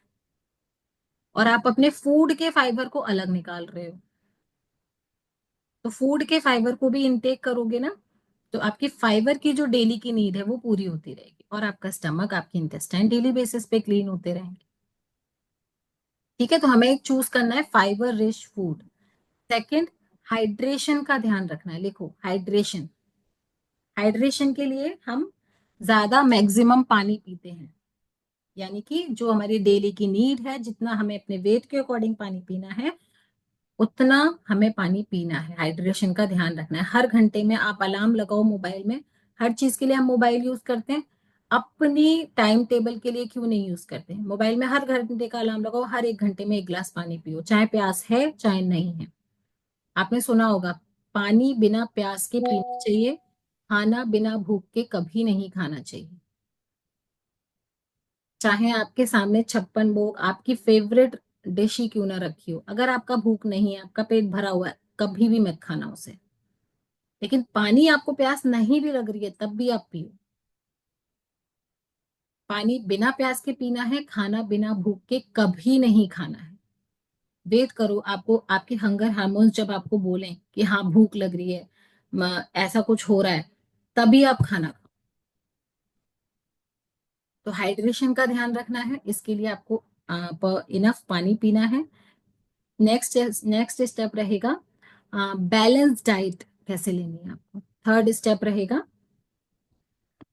और आप अपने फूड के फाइबर को अलग निकाल रहे हो। तो फूड के फाइबर को भी इनटेक करोगे ना, तो आपकी फाइबर की जो डेली की नीड है वो पूरी होती रहेगी, और आपका स्टमक, आपकी इंटेस्टाइन डेली बेसिस पे क्लीन होते रहेंगे। ठीक है, तो हमें एक चूज करना है fibre rich food. Second, hydration का ध्यान रखना है। लिखो, हाइड्रेशन। हाइड्रेशन के लिए हम ज्यादा मैक्सिमम पानी पीते हैं, यानी कि जो हमारी डेली की नीड है, जितना हमें अपने वेट के अकॉर्डिंग पानी पीना है, उतना हमें पानी पीना है, हाइड्रेशन का ध्यान रखना है। हर घंटे में आप अलार्म लगाओ मोबाइल में, हर चीज के लिए हम मोबाइल यूज करते हैं, अपनी टाइम टेबल के लिए क्यों नहीं यूज करते हैं? मोबाइल में हर घंटे का अलार्म लगाओ, हर 1 घंटे में 1 गिलास पानी पियो, चाहे प्यास है चाहे नहीं है। आपने सुना होगा, पानी बिना प्यास के पीना चाहिए, खाना बिना भूख के कभी नहीं खाना चाहिए। चाहे आपके सामने 56 भोग आपकी फेवरेट डिश ही क्यों ना रखी हो, अगर आपका भूख नहीं है, आपका पेट भरा हुआ है, कभी भी मत खाना उसे। लेकिन पानी आपको प्यास नहीं भी लग रही है तब भी आप पियो। पानी बिना प्यास के पीना है, खाना बिना भूख के कभी नहीं खाना है। वेट करो, आपको आपके हंगर हार्मोन्स जब आपको बोलें कि हाँ भूख लग रही है, ऐसा कुछ हो रहा है, तभी आप खाना खाओ। तो हाइड्रेशन का ध्यान रखना है, इसके लिए आपको इनफ पानी पीना है। नेक्स्ट स्टेप रहेगा बैलेंस डाइट कैसे लेनी है आपको। थर्ड स्टेप रहेगा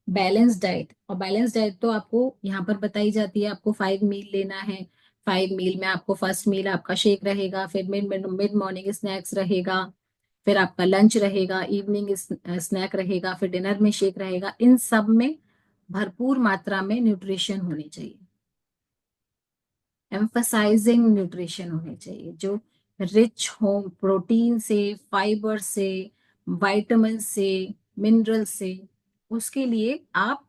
बैलेंस डाइट। और बैलेंस डाइट तो आपको यहाँ पर बताई जाती है, आपको 5 मील लेना है। 5 मील में आपको फर्स्ट मील आपका शेक रहेगा, फिर मिड मॉर्निंग स्नैक्स रहेगा, फिर आपका लंच रहेगा, इवनिंग स्नैक रहेगा, फिर डिनर में शेक रहेगा। इन सब में भरपूर मात्रा में न्यूट्रिशन होनी चाहिए, एम्फसाइजिंग न्यूट्रिशन होने चाहिए, जो रिच हो प्रोटीन से, फाइबर से, विटामिन से, मिनरल से। उसके लिए आप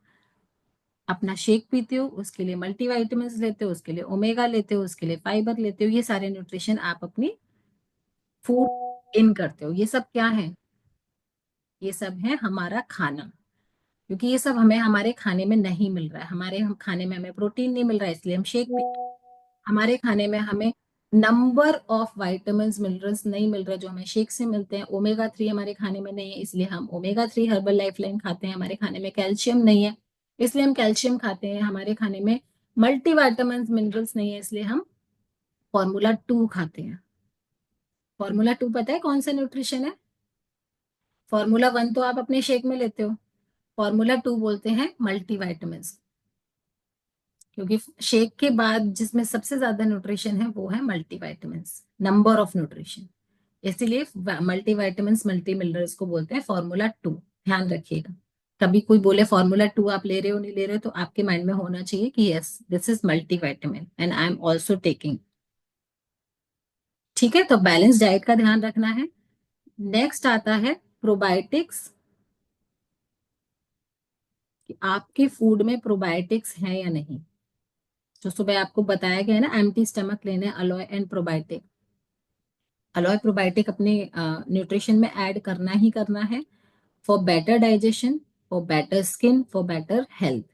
अपना शेक पीते हो, उसके लिए मल्टीविटामिन लेते हो, उसके लिए ओमेगा लेते हो, उसके लिए फाइबर लेते हो। ये सारे न्यूट्रिशन आप अपनी फूड इन करते हो। ये सब क्या है? ये सब है हमारा खाना, क्योंकि ये सब हमें हमारे खाने में नहीं मिल रहा है। हमारे हम खाने में हमें प्रोटीन नहीं मिल रहा है, इसलिए हम शेक पीते हैं। हमारे खाने में हमें नंबर ऑफ विटामिन मिनरल्स नहीं मिल रहे जो हमें शेक से मिलते हैं। ओमेगा 3 हमारे खाने में नहीं है, इसलिए हम ओमेगा 3 हर्बल लाइफ लाइन खाते हैं। हमारे खाने में कैल्शियम नहीं है, इसलिए हम कैल्शियम खाते हैं। हमारे खाने में मल्टीविटामिन मिनरल्स नहीं है, इसलिए हम Formula 2 खाते हैं। Formula 2 पता है कौन सा न्यूट्रिशन है? Formula 1 तो आप अपने शेक में लेते हो, Formula 2 बोलते हैं मल्टीविटामिन, क्योंकि शेक के बाद जिसमें सबसे ज्यादा न्यूट्रिशन है वो है मल्टीविटामिन, नंबर ऑफ न्यूट्रिशन। इसीलिए मल्टीविटामिन मल्टी मिनरल्स को बोलते हैं Formula 2। ध्यान रखिएगा, कभी कोई बोले Formula 2 आप ले रहे हो नहीं ले रहे हो, तो आपके माइंड में होना चाहिए कि yes this is multivitamin and I am also taking. ठीक है, तो बैलेंस डाइट का ध्यान रखना है। नेक्स्ट आता है प्रोबायोटिक्स, कि आपके फूड में प्रोबायोटिक्स है या नहीं। जो सुबह आपको बताया गया है ना, एम्प्टी स्टमक लेने alloy and probiotic. Alloy probiotic अपने न्यूट्रिशन में ऐड करना ही करना है, for better digestion, for better skin, for better health.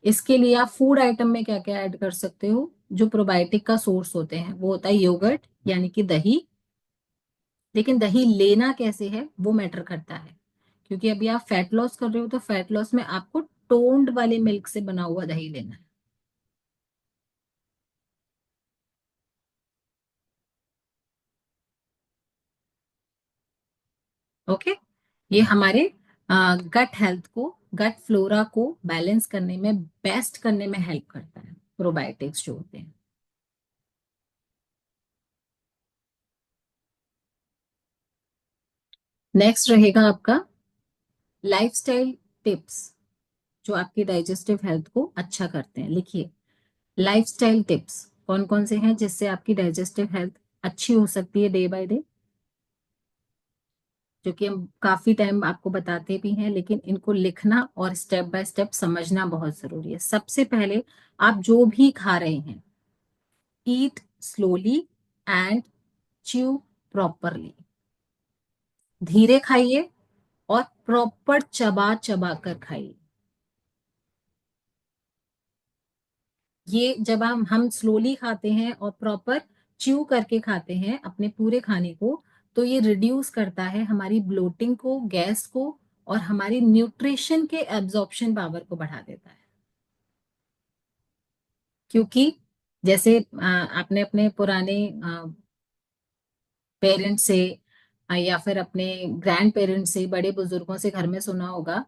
इसके लिए आप फूड आइटम में क्या क्या ऐड कर सकते हो? जो प्रोबायोटिक का सोर्स होते हैं वो होता है योगर्ट यानी कि दही। लेकिन दही लेना कैसे है वो मैटर करता है, क्योंकि अभी आप फैट लॉस कर रहे हो, तो फैट लॉस में आपको टोन्ड वाले मिल्क से बना हुआ दही लेना है। ओके, ये हमारे गट हेल्थ को, गट फ्लोरा को बैलेंस करने में, बेस्ट करने में हेल्प करता है प्रोबायोटिक्स जो होते हैं। नेक्स्ट रहेगा आपका लाइफस्टाइल टिप्स, जो आपकी डाइजेस्टिव हेल्थ को अच्छा करते हैं। लिखिए, लाइफस्टाइल टिप्स कौन कौन से हैं जिससे आपकी डाइजेस्टिव हेल्थ अच्छी हो सकती है डे बाय डे, जो कि हम काफी टाइम आपको बताते भी हैं, लेकिन इनको लिखना और स्टेप बाय स्टेप समझना बहुत जरूरी है। सबसे पहले, आप जो भी खा रहे हैं, ईट स्लोली एंड च्यू प्रॉपरली। धीरे खाइए और प्रॉपर चबा चबा कर खाइए। ये जब हम स्लोली खाते हैं और प्रॉपर च्यू करके खाते हैं अपने पूरे खाने को, तो ये रिड्यूस करता है हमारी ब्लोटिंग को, गैस को, और हमारी न्यूट्रिशन के एब्जॉर्प्शन पावर को बढ़ा देता है। क्योंकि जैसे आपने अपने पुराने पेरेंट्स से या फिर अपने ग्रैंड पेरेंट्स से, बड़े बुजुर्गों से घर में सुना होगा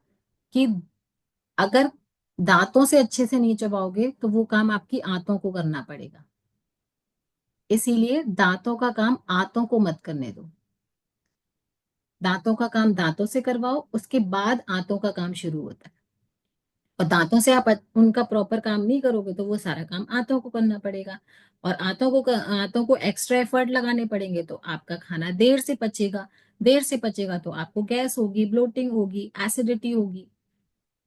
कि अगर दांतों से अच्छे से नहीं चबाओगे तो वो काम आपकी आंतों को करना पड़ेगा। इसीलिए दांतों का काम आंतों को मत करने दो। दांतों का काम दांतों से करवाओ, उसके बाद आंतों का काम शुरू होता है। और दांतों से आप उनका प्रॉपर काम नहीं करोगे तो वो सारा काम आंतों को करना पड़ेगा, और आंतों को एक्स्ट्रा एफर्ट लगाने पड़ेंगे, तो आपका खाना देर से पचेगा। देर से पचेगा तो आपको गैस होगी, ब्लोटिंग होगी, एसिडिटी होगी।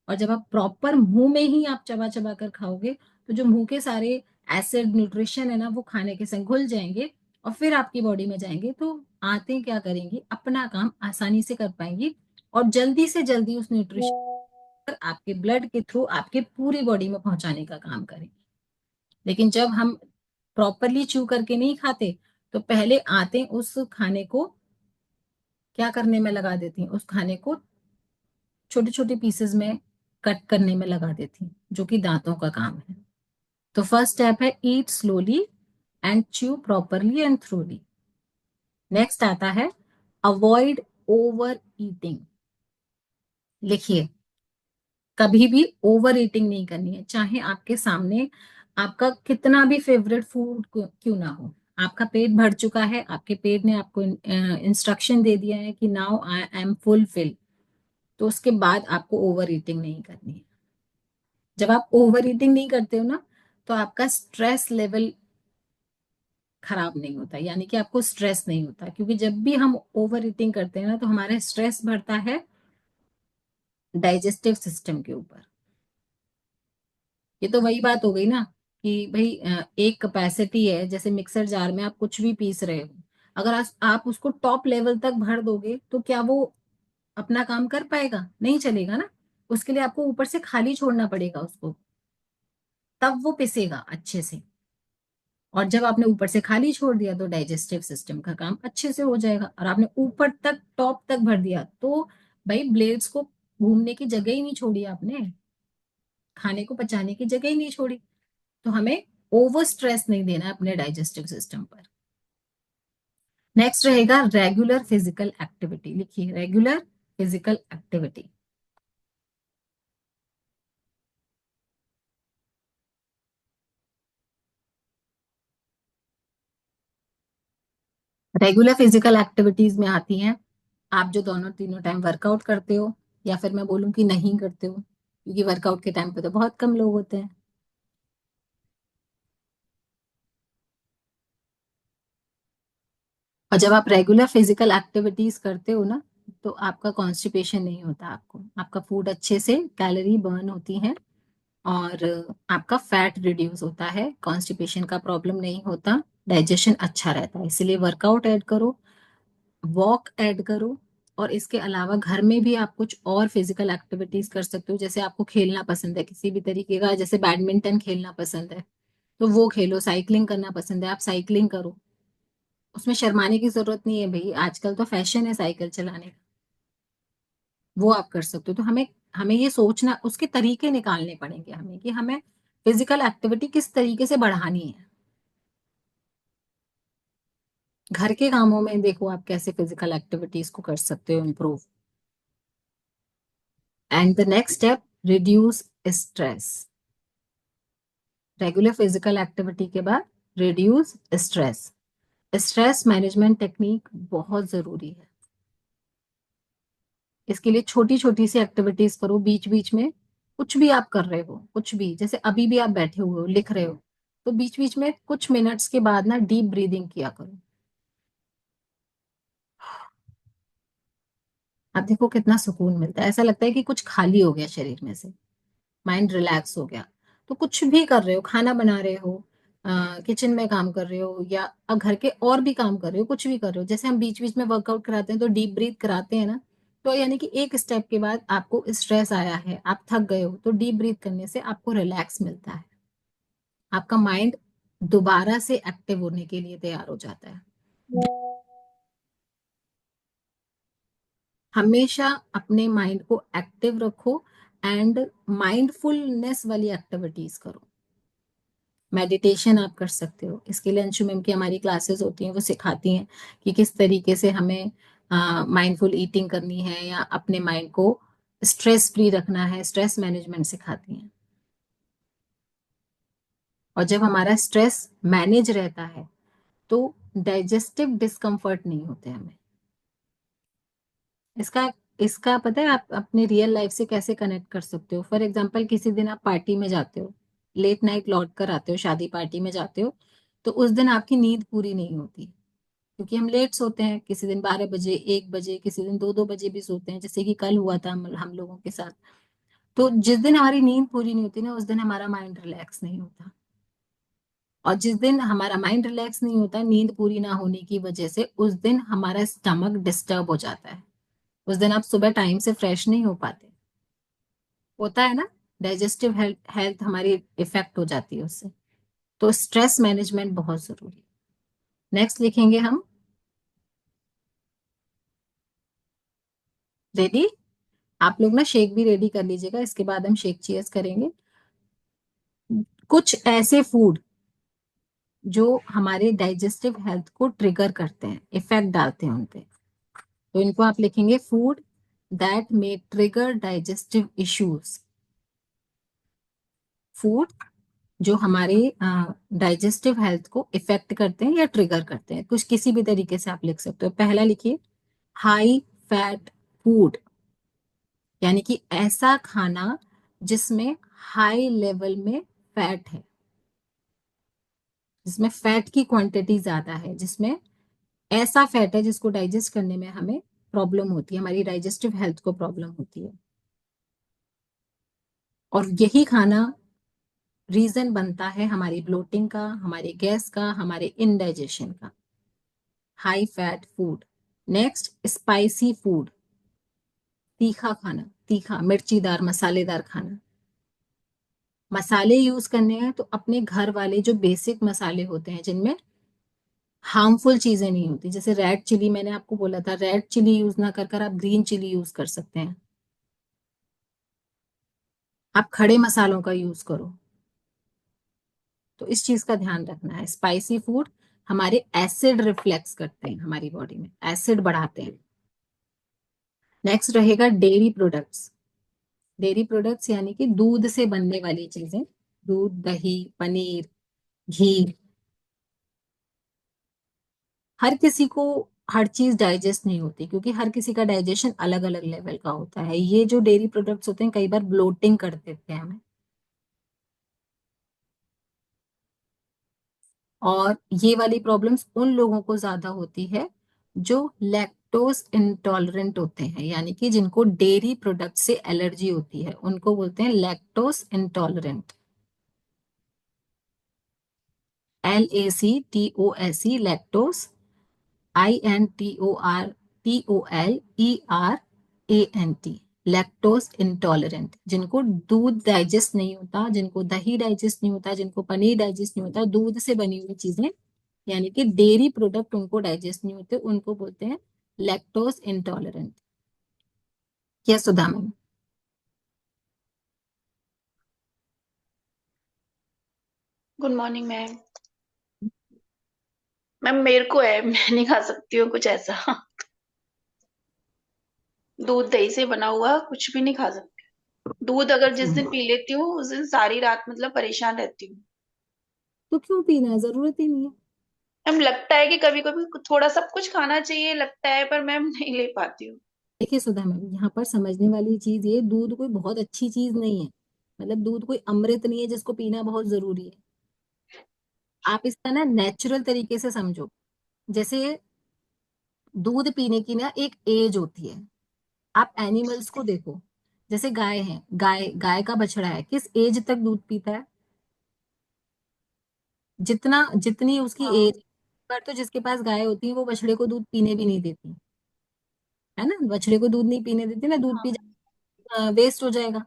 और जब आप प्रॉपर मुंह में ही आप चबा चबा कर खाओगे, तो जो मुंह के सारे एसिड न्यूट्रिशन है ना, वो खाने के संग घुल जाएंगे और फिर आपकी बॉडी में जाएंगे, तो आंतें क्या करेंगी, अपना काम आसानी से कर पाएंगी और जल्दी से जल्दी उस न्यूट्रिशन आपके ब्लड के थ्रू आपके पूरी बॉडी में पहुंचाने का काम करेंगे। लेकिन जब हम प्रॉपरली च्यू करके नहीं खाते, तो पहले आंतें उस खाने को क्या करने में लगा देती हैं, उस खाने को छोटे छोटे पीसेस में कट करने में लगा देती हैं, जो कि दांतों का काम है। तो फर्स्ट स्टेप है eat slowly and chew properly and thoroughly. Next आता है अवॉइड ओवर ईटिंग। लिखिए, कभी भी ओवर ईटिंग नहीं करनी है, चाहे आपके सामने आपका कितना भी फेवरेट फूड क्यों ना हो। आपका पेट भर चुका है, आपके पेट ने आपको इंस्ट्रक्शन दे दिया है कि नाउ आई एम फुलफिल, तो उसके बाद आपको ओवर ईटिंग नहीं करनी है। जब आप ओवर ईटिंग नहीं करते हो ना, तो आपका स्ट्रेस लेवल खराब नहीं होता, यानी कि आपको स्ट्रेस नहीं होता, क्योंकि जब भी हम ओवर ईटिंग करते हैं ना, तो हमारा स्ट्रेस बढ़ता है डाइजेस्टिव सिस्टम के ऊपर। ये तो वही बात हो गई ना कि भाई एक कैपेसिटी है, जैसे मिक्सर जार में आप कुछ भी पीस रहे हो, अगर आप उसको टॉप लेवल तक भर दोगे तो क्या वो अपना काम कर पाएगा? नहीं चलेगा ना। उसके लिए आपको ऊपर से खाली छोड़ना पड़ेगा उसको, तब वो पिसेगा अच्छे से। और जब आपने ऊपर से खाली छोड़ दिया तो डाइजेस्टिव सिस्टम का काम अच्छे से हो जाएगा। और आपने ऊपर तक टॉप तक भर दिया तो भाई ब्लेड्स को घूमने की जगह ही नहीं छोड़ी आपने, खाने को पचाने की जगह ही नहीं छोड़ी। तो हमें ओवर स्ट्रेस नहीं देना है अपने डाइजेस्टिव सिस्टम पर। नेक्स्ट रहेगा रेगुलर फिजिकल एक्टिविटी। लिखिए, regular physical activity. Regular physical activities में आती हैं आप जो दोनों तीनों टाइम वर्कआउट करते हो, या फिर मैं बोलूं कि नहीं करते हो, क्योंकि वर्कआउट के टाइम पे तो बहुत कम लोग होते हैं। और जब आप रेगुलर फिजिकल एक्टिविटीज करते हो ना, तो आपका कॉन्स्टिपेशन नहीं होता, आपका फूड अच्छे से कैलोरी बर्न होती है और आपका फैट रिड्यूस होता है, कॉन्स्टिपेशन का प्रॉब्लम नहीं होता, डाइजेशन अच्छा रहता है। इसलिए वर्कआउट ऐड करो, वॉक ऐड करो, और इसके अलावा घर में भी आप कुछ और फिजिकल एक्टिविटीज कर सकते हो। जैसे आपको खेलना पसंद है किसी भी तरीके का, जैसे बैडमिंटन खेलना पसंद है तो वो खेलो, साइकिलिंग करना पसंद है आप साइकिलिंग करो। उसमें शर्माने की जरूरत नहीं है भाई, आजकल तो फैशन है साइकिल चलाने का, वो आप कर सकते हो। तो हमें हमें ये सोचना, उसके तरीके निकालने पड़ेंगे हमें कि हमें फिजिकल एक्टिविटी किस तरीके से बढ़ानी है। घर के कामों में देखो आप कैसे फिजिकल एक्टिविटीज को कर सकते हो improve. And the next step, reduce stress. Regular physical activity के बाद reduce stress. Stress management technique बहुत जरूरी है। इसके लिए छोटी छोटी सी एक्टिविटीज करो बीच बीच में। कुछ भी आप कर रहे हो, कुछ भी, जैसे अभी भी आप बैठे हुए हो लिख रहे हो, तो बीच बीच में कुछ मिनट्स के बाद ना डीप ब्रीदिंग किया करो। आप देखो कितना सुकून मिलता है, ऐसा लगता है कि कुछ खाली हो गया शरीर में से, माइंड रिलैक्स हो गया। तो कुछ भी कर रहे हो, खाना बना रहे हो, किचन में काम कर रहे हो, या घर के और भी काम कर रहे हो, कुछ भी कर रहे हो, जैसे हम बीच बीच में वर्कआउट कराते हैं तो डीप ब्रीथ कराते हैं ना, तो यानी कि एक स्टेप के बाद आपको स्ट्रेस आया है, आप थक गए हो, तो डीप ब्रीथ करने से आपको रिलैक्स मिलता है, आपका माइंड दोबारा से एक्टिव होने के लिए तैयार हो जाता है। हमेशा अपने माइंड को एक्टिव रखो एंड माइंडफुलनेस वाली एक्टिविटीज करो। मेडिटेशन आप कर सकते हो, इसके लिए अंशु मैम की हमारी क्लासेस होती हैं, वो सिखाती हैं कि किस तरीके से हमें माइंडफुल ईटिंग करनी है या अपने माइंड को स्ट्रेस फ्री रखना है, स्ट्रेस मैनेजमेंट सिखाती हैं। और जब हमारा स्ट्रेस मैनेज रहता है तो डाइजेस्टिव डिस्कम्फर्ट नहीं होते हमें। इसका इसका पता है आप अपने रियल लाइफ से कैसे कनेक्ट कर सकते हो? फॉर एग्जाम्पल, किसी दिन आप पार्टी में जाते हो, लेट नाइट लौट कर आते हो, शादी पार्टी में जाते हो, तो उस दिन आपकी नींद पूरी नहीं होती, क्योंकि हम लेट सोते हैं। किसी दिन 12 बजे, 1 बजे, किसी दिन 2-2 बजे भी सोते हैं, जैसे कि कल हुआ था हम लोगों के साथ। तो जिस दिन हमारी नींद पूरी नहीं होती ना, उस दिन हमारा माइंड रिलैक्स नहीं होता। और जिस दिन हमारा माइंड रिलैक्स नहीं होता नींद पूरी ना होने की वजह से, उस दिन हमारा स्टमक डिस्टर्ब हो जाता है। उस दिन आप सुबह टाइम से फ्रेश नहीं हो पाते। होता है ना, डाइजेस्टिव हेल्थ हेल्थ हमारी इफेक्ट हो जाती है उससे। तो स्ट्रेस मैनेजमेंट बहुत जरूरी है। नेक्स्ट लिखेंगे हम, रेडी? आप लोग ना शेक भी रेडी कर लीजिएगा, इसके बाद हम शेक चीयर्स करेंगे। कुछ ऐसे फूड जो हमारे डाइजेस्टिव हेल्थ को ट्रिगर करते हैं, इफेक्ट डालते हैं उनपे, तो इनको आप लिखेंगे food that may trigger digestive issues. Food जो हमारे डाइजेस्टिव हेल्थ को इफेक्ट करते हैं या ट्रिगर करते हैं, कुछ किसी भी तरीके से आप लिख सकते हो। पहला लिखिए, हाई फैट फूड, यानी कि ऐसा खाना जिसमें हाई लेवल में फैट है, जिसमें फैट की क्वांटिटी ज्यादा है, जिसमें ऐसा फैट है जिसको डाइजेस्ट करने में हमें प्रॉब्लम होती है, हमारी डाइजेस्टिव हेल्थ को प्रॉब्लम होती है। और यही खाना रीजन बनता है हमारी ब्लोटिंग का, हमारे गैस का, हमारे इनडाइजेशन का। High fat food. Next, spicy food, तीखा खाना, तीखा मिर्चीदार मसालेदार खाना। मसाले यूज करने हैं तो अपने घर वाले जो बेसिक मसाले होते हैं, जिनमें हार्मफुल चीजें नहीं होती, जैसे रेड चिली, मैंने आपको बोला था रेड चिली यूज ना कर कर आप ग्रीन चिली यूज कर सकते हैं। आप खड़े मसालों का यूज करो। तो इस चीज का ध्यान रखना है। स्पाइसी फूड हमारे एसिड रिफ्लेक्स करते हैं, हमारी बॉडी में एसिड बढ़ाते हैं। नेक्स्ट रहेगा डेयरी प्रोडक्ट्स। डेयरी प्रोडक्ट्स यानी कि दूध से बनने वाली चीजें, दूध, दही, पनीर, घी। हर किसी को हर चीज डाइजेस्ट नहीं होती, क्योंकि हर किसी का डाइजेशन अलग अलग लेवल का होता है। ये जो डेयरी प्रोडक्ट्स होते हैं कई बार ब्लोटिंग कर देते हैं हमें, और ये वाली प्रॉब्लम्स उन लोगों को ज्यादा होती है जो लैक्टोज इंटॉलरेंट होते हैं, यानी कि जिनको डेयरी प्रोडक्ट से एलर्जी होती है, उनको बोलते हैं lactose intolerant. LACTOSE, lactose, INTOLERANT, lactose intolerant. जिनको दूध डाइजेस्ट नहीं होता, जिनको दही डाइजेस्ट नहीं होता, जिनको पनीर डाइजेस्ट नहीं होता, दूध से बनी हुई चीजें यानी कि डेयरी प्रोडक्ट उनको डाइजेस्ट नहीं होते, उनको बोलते हैं लैक्टोज इंटॉलरेंट। क्या Sudha ma'am? Good morning ma'am. Ma'am मेरे को है, मैं नहीं खा सकती हूँ कुछ ऐसा। दूध दही से बना हुआ कुछ भी नहीं खा सकती। दूध अगर जिस दिन पी लेती हूँ उस दिन सारी रात मतलब परेशान रहती हूँ। तो क्यों पीना है, जरूरत ही नहीं है। मैम लगता है कि कभी कभी थोड़ा सब कुछ खाना चाहिए लगता है, पर मैम नहीं ले पाती हूँ। देखिए सुधा मैम, यहाँ पर समझने वाली चीज ये, दूध कोई बहुत अच्छी चीज नहीं है, मतलब दूध कोई अमृत नहीं है जिसको पीना बहुत जरूरी है। आप इसका ना नेचुरल तरीके से समझो। जैसे दूध पीने की ना एक एज होती है। आप एनिमल्स को देखो, जैसे गाय है, गाय गाय का बछड़ा है, किस एज तक दूध पीता है? जितना जितनी उसकी हाँ एज। पर तो जिसके पास गाय होती है वो बछड़े को दूध पीने भी नहीं देती, है ना, बछड़े को दूध नहीं पीने देती ना, दूध पी हाँ वेस्ट हो जाएगा।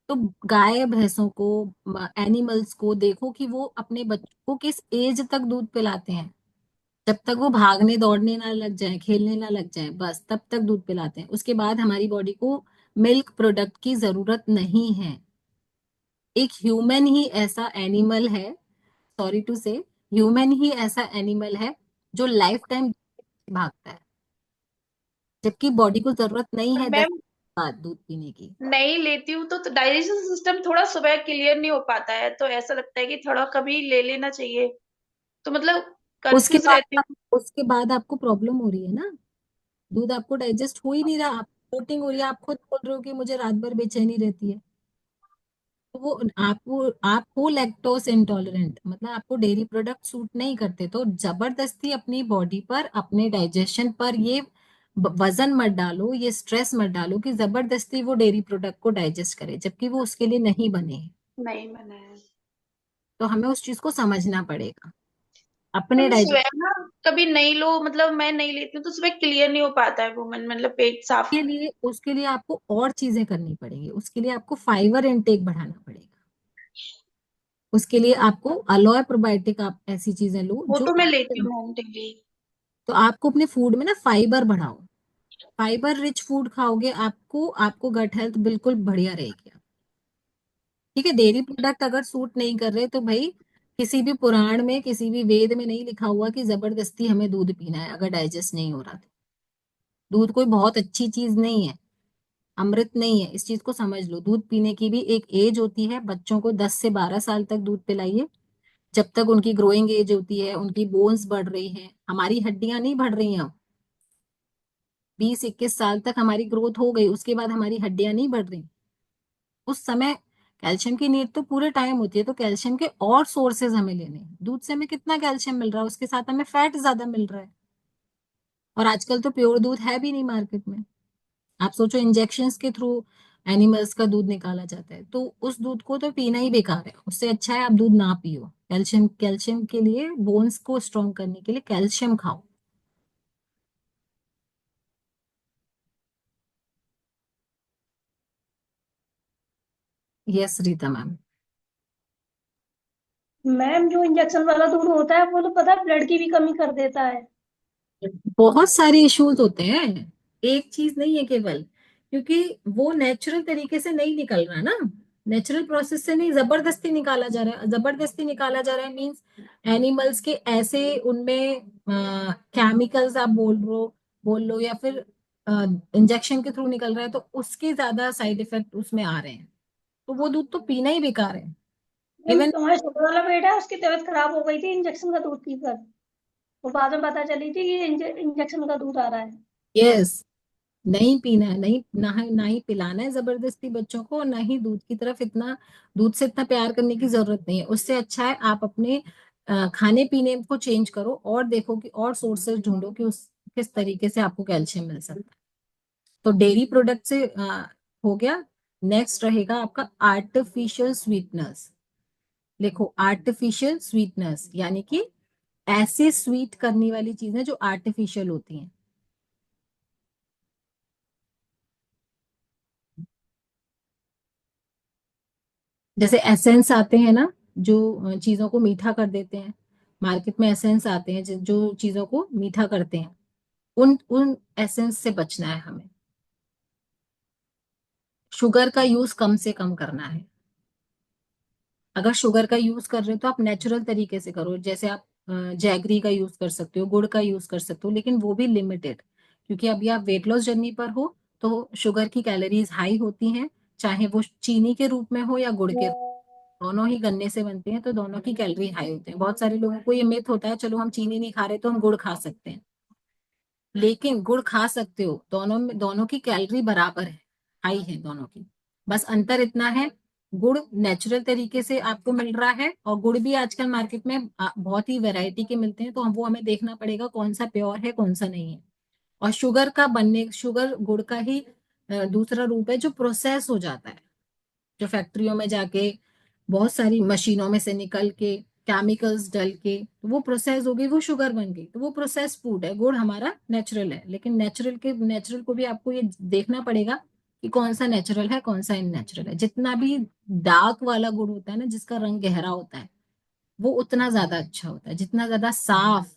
तो गाय भैंसों को, एनिमल्स को देखो कि वो अपने बच्चों को किस एज तक दूध पिलाते हैं। जब तक वो भागने दौड़ने ना लग जाए, खेलने ना लग जाए, बस तब तक दूध पिलाते हैं। उसके बाद हमारी बॉडी को मिल्क प्रोडक्ट की जरूरत नहीं है। एक ह्यूमन ही ऐसा एनिमल है, सॉरी टू से, ह्यूमन ही ऐसा एनिमल है जो लाइफ टाइम भागता है, जबकि बॉडी को जरूरत नहीं पर है 10 मैम बाद दूध पीने की। नहीं लेती हूँ तो डाइजेशन सिस्टम थोड़ा सुबह क्लियर नहीं हो पाता है, तो ऐसा लगता है कि थोड़ा कभी ले लेना चाहिए। तो मतलब उसके कंफ्यूज रहती हूँ। उसके बाद आपको प्रॉब्लम हो रही है ना, दूध आपको डाइजेस्ट हो ही नहीं रहा, आप फ्लोटिंग हो रही है, आप खुद बोल रहे हो कि मुझे रात भर बेचैनी रहती है। तो वो आप हो लैक्टोज इंटॉलरेंट, मतलब आपको डेयरी प्रोडक्ट सूट नहीं करते, तो जबरदस्ती अपनी बॉडी पर, अपने डाइजेशन पर ये वजन मत डालो, ये स्ट्रेस मत डालो कि जबरदस्ती वो डेयरी प्रोडक्ट को डाइजेस्ट करे, जबकि वो उसके लिए नहीं बने हैं। नहीं मैंने। तो हमें उस चीज को समझना पड़ेगा तो अपने मैं सुबह डाइजेशन ना कभी नहीं लो, मतलब मैं नहीं लेती हूँ तो सुबह क्लियर नहीं हो पाता है वो, मतलब पेट साफ। के लिए। उसके लिए आपको और चीजें करनी पड़ेंगी, उसके लिए आपको फाइबर इनटेक बढ़ाना पड़ेगा, उसके लिए आपको अलोए प्रोबायोटिक, आप ऐसी चीजें लो वो जो तो मैं आपके। लेती हूँ होम डेली। तो आपको अपने फूड में ना फाइबर बढ़ाओ, फाइबर रिच फूड खाओगे, आपको आपको गट हेल्थ बिल्कुल बढ़िया रहेगी। ठीक है, डेयरी प्रोडक्ट अगर सूट नहीं कर रहे तो भाई किसी भी पुराण में, किसी भी वेद में नहीं लिखा हुआ कि जबरदस्ती हमें दूध पीना है अगर डाइजेस्ट नहीं हो रहा तो। दूध कोई बहुत अच्छी चीज नहीं है, अमृत नहीं है, इस चीज को समझ लो। दूध पीने की भी एक एज होती है, बच्चों को 10 से 12 साल तक दूध पिलाइए, जब तक उनकी ग्रोइंग एज होती है, उनकी बोन्स बढ़ रही हैं, हमारी हड्डियां नहीं बढ़ रही हैं। 20-21 साल तक हमारी ग्रोथ हो गई, उसके बाद हमारी हड्डियां नहीं बढ़ रही। उस समय कैल्शियम की नीड तो पूरे टाइम होती है, तो कैल्शियम के और सोर्सेज हमें लेने हैं। दूध से हमें कितना कैल्शियम मिल रहा है, उसके साथ हमें फैट ज्यादा मिल रहा है, और आजकल तो प्योर दूध है भी नहीं मार्केट में। आप सोचो, इंजेक्शंस के थ्रू एनिमल्स का दूध निकाला जाता है, तो उस दूध को तो पीना ही बेकार है। उससे अच्छा है आप दूध ना पियो। कैल्शियम, कैल्शियम के लिए, बोन्स को स्ट्रॉन्ग करने के लिए कैल्शियम खाओ। Yes Rita ma'am. मैम जो इंजेक्शन वाला दूध होता है वो तो पता है ब्लड की भी कमी कर देता है। बहुत सारे इश्यूज होते हैं, एक चीज नहीं है केवल, क्योंकि वो नेचुरल तरीके से नहीं निकल रहा ना, नेचुरल प्रोसेस से नहीं, जबरदस्ती निकाला जा रहा है। जबरदस्ती निकाला जा रहा है मीन्स एनिमल्स के ऐसे उनमें केमिकल्स आप बोल लो, या फिर इंजेक्शन के थ्रू निकल रहा है, तो उसके ज्यादा साइड इफेक्ट उसमें आ रहे हैं, तो वो दूध तो पीना ही बेकार है। मैम इवन तुम्हारे छोटा वाला बेटा है, उसकी तबीयत खराब हो गई थी इंजेक्शन का दूध पीकर। वो बाद में पता चली थी कि इंजेक्शन का दूध आ रहा है। यस, नहीं पीना है, नहीं, ना ही पिलाना है जबरदस्ती बच्चों को, और ना ही दूध की तरफ इतना, दूध से इतना प्यार करने की जरूरत नहीं है। उससे अच्छा है आप अपने खाने पीने को चेंज करो, और देखो कि और सोर्सेज ढूंढो कि उस किस तरीके से आपको कैल्शियम मिल सकता है। तो डेयरी प्रोडक्ट से हो गया। नेक्स्ट रहेगा आपका आर्टिफिशियल स्वीटनर्स। देखो, आर्टिफिशियल स्वीटनर्स यानी कि ऐसे स्वीट करने वाली चीजें जो आर्टिफिशियल होती हैं। जैसे एसेंस आते हैं ना, जो चीजों को मीठा कर देते हैं, मार्केट में एसेंस आते हैं जो चीजों को मीठा करते हैं, उन उन एसेंस से बचना है हमें। शुगर का यूज कम से कम करना है। अगर शुगर का यूज कर रहे हो तो आप नेचुरल तरीके से करो, जैसे आप जैगरी का यूज कर सकते हो, गुड़ का यूज कर सकते हो, लेकिन वो भी लिमिटेड, क्योंकि अभी आप वेट लॉस जर्नी पर हो, तो शुगर की कैलोरीज हाई होती हैं, चाहे वो चीनी के रूप में हो या गुड़ के, दोनों ही गन्ने से बनते हैं, तो दोनों की कैलोरी हाई होते हैं। बहुत सारे लोगों को ये मिथ होता है, चलो हम चीनी नहीं खा रहे तो हम गुड़ खा सकते हैं, लेकिन गुड़ खा सकते हो, दोनों में, दोनों की कैलोरी बराबर है, हाई है दोनों की। बस अंतर इतना है, गुड़ नेचुरल तरीके से आपको मिल रहा है, और गुड़ भी आजकल मार्केट में बहुत ही वैरायटी के मिलते हैं, तो हम वो हमें देखना पड़ेगा कौन सा प्योर है कौन सा नहीं है। और शुगर गुड़ का ही दूसरा रूप है जो प्रोसेस हो जाता है, जो फैक्ट्रियों में जाके बहुत सारी मशीनों में से निकल के, केमिकल्स डल के, तो वो प्रोसेस हो गई, वो शुगर बन गई, तो वो प्रोसेस फूड है। गुड़ हमारा नेचुरल है, लेकिन नेचुरल को भी आपको ये देखना पड़ेगा कि कौन सा नेचुरल है कौन सा इननेचुरल है। जितना भी डार्क वाला गुड़ होता है ना, जिसका रंग गहरा होता है, वो उतना ज्यादा अच्छा होता है। जितना ज्यादा साफ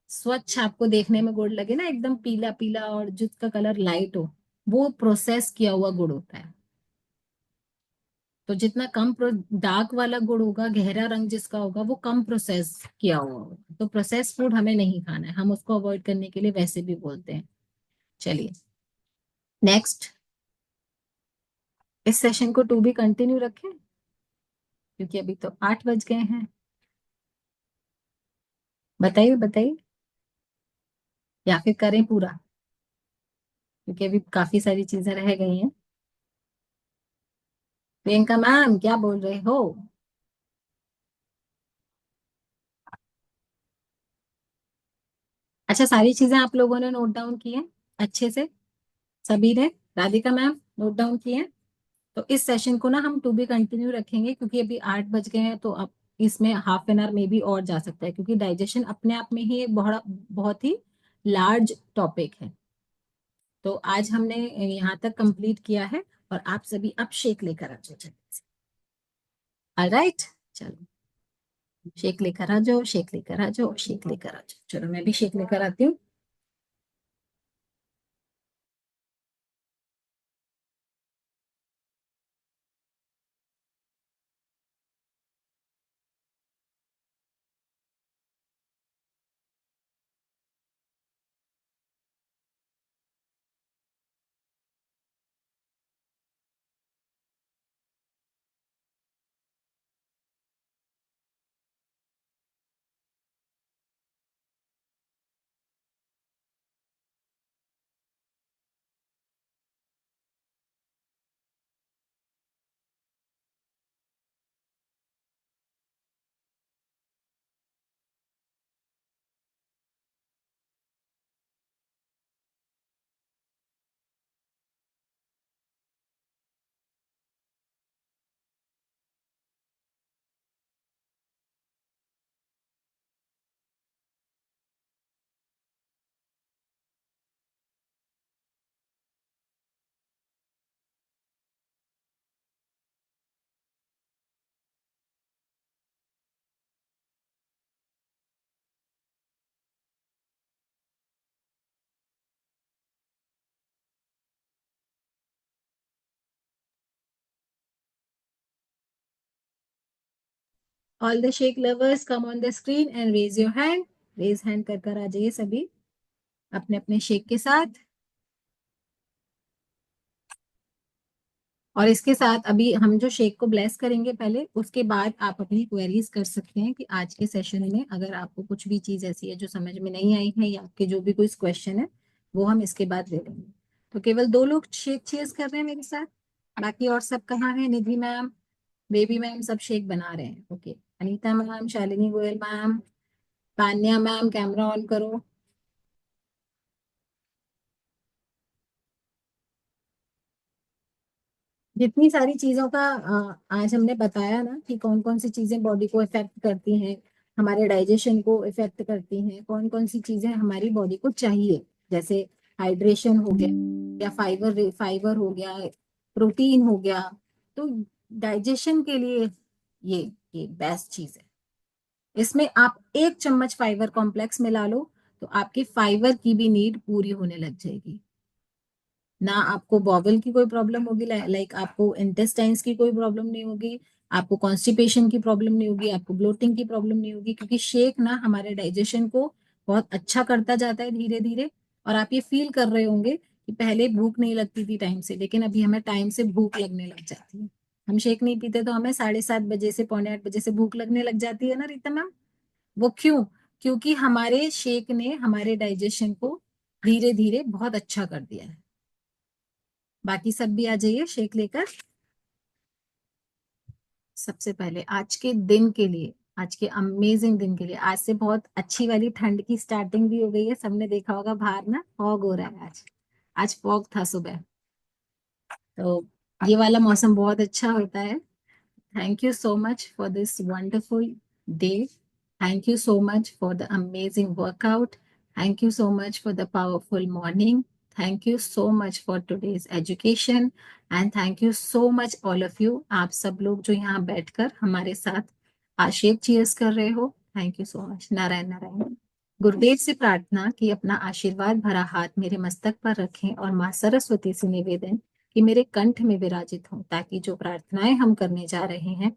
स्वच्छ आपको देखने में गुड़ लगे ना, एकदम पीला पीला, और जिसका कलर लाइट हो, वो प्रोसेस किया हुआ गुड़ होता है। तो जितना कम डार्क वाला गुड़ होगा, गहरा रंग जिसका होगा, वो कम प्रोसेस किया हुआ होगा। तो प्रोसेस फूड हमें नहीं खाना है, हम उसको अवॉइड करने के लिए वैसे भी बोलते हैं। चलिए नेक्स्ट, इस सेशन को टू बी कंटिन्यू रखें, क्योंकि अभी तो 8 बज गए हैं। बताइए बताइए, या फिर करें पूरा, क्योंकि अभी काफी सारी चीजें रह गई हैं। प्रियंका मैम क्या बोल रहे हो? अच्छा, सारी चीजें आप लोगों ने नोट डाउन की हैं अच्छे से, सभी ने? राधिका मैम नोट डाउन किए हैं? तो इस सेशन को ना हम टू बी कंटिन्यू रखेंगे, क्योंकि अभी 8 बज गए हैं, तो अब इसमें हाफ एन आवर में भी और जा सकता है, क्योंकि डाइजेशन अपने आप में ही एक बहुत बहुत ही लार्ज टॉपिक है। तो आज हमने यहाँ तक कंप्लीट किया है, और आप सभी अब शेक लेकर आ जाओ जल्दी से। ऑलराइट, चलो शेक लेकर आ जाओ, शेक लेकर आ जाओ, शेक लेकर आ जाओ। चलो मैं भी शेक लेकर आती हूँ। All the shake lovers come on the screen and raise your hand. Raise hand कर कर आ जाइए सभी अपने अपने शेक के साथ। और इसके साथ अभी हम जो शेक को ब्लेस करेंगे पहले, उसके बाद आप अपनी क्वेरीज कर सकते हैं कि आज के सेशन में अगर आपको कुछ भी चीज ऐसी है जो समझ में नहीं आई है, या आपके जो भी कोई क्वेश्चन है, वो हम इसके बाद ले लेंगे। तो केवल 2 लोग शेक चीज कर रहे हैं मेरे साथ, बाकी और सब कहाँ है? निधि मैम, बेबी मैम सब शेक बना रहे हैं। Okay, Anita ma'am, Shalini Goyal ma'am, Tanya ma'am camera on करो। जितनी सारी चीजों का आज हमने बताया ना, कि कौन कौन सी चीजें बॉडी को इफेक्ट करती हैं, हमारे डाइजेशन को इफेक्ट करती हैं, कौन कौन सी चीजें हमारी बॉडी को चाहिए, जैसे हाइड्रेशन हो गया, या फाइबर फाइबर हो गया, प्रोटीन हो गया। तो डाइजेशन के लिए ये ये बेस्ट चीज है। इसमें आप 1 चम्मच फाइबर कॉम्प्लेक्स मिला लो, तो आपकी फाइबर की भी नीड पूरी होने लग जाएगी। ना आपको बॉवल की कोई प्रॉब्लम होगी, लाइक आपको इंटेस्टाइन्स की कोई प्रॉब्लम नहीं होगी, आपको कॉन्स्टिपेशन की प्रॉब्लम नहीं होगी, आपको ब्लोटिंग की प्रॉब्लम नहीं होगी, क्योंकि शेक ना हमारे डाइजेशन को बहुत अच्छा करता जाता है धीरे धीरे। और आप ये फील कर रहे होंगे कि पहले भूख नहीं लगती थी टाइम से, लेकिन अभी हमें टाइम से भूख लगने लग जाती है। हम शेक नहीं पीते तो हमें 7:30 बजे से 7:45 बजे से भूख लगने लग जाती है ना रीता मैम? वो क्यों? क्योंकि हमारे शेक ने हमारे डाइजेशन को धीरे धीरे बहुत अच्छा कर दिया है। बाकी सब भी आ जाइए शेक लेकर। सबसे पहले आज के दिन के लिए, आज के अमेजिंग दिन के लिए, आज से बहुत अच्छी वाली ठंड की स्टार्टिंग भी हो गई है। सबने देखा होगा बाहर ना फॉग हो रहा है आज। आज फॉग था सुबह, तो ये वाला मौसम बहुत अच्छा होता है। Thank you so much for this wonderful day. Thank you so much for the amazing workout. Thank you so much for the powerful morning. Thank you so much for today's education. And thank you so much all of you. आप सब लोग जो यहाँ बैठकर हमारे साथ आशीर्वाद चीयर्स कर रहे हो, thank you so much. Narayan Narayan. गुरुदेव से प्रार्थना कि अपना आशीर्वाद भरा हाथ मेरे मस्तक पर रखें, और माँ सरस्वती से निवेदन कि मेरे कंठ में विराजित हो, ताकि जो प्रार्थनाएं हम करने जा रहे हैं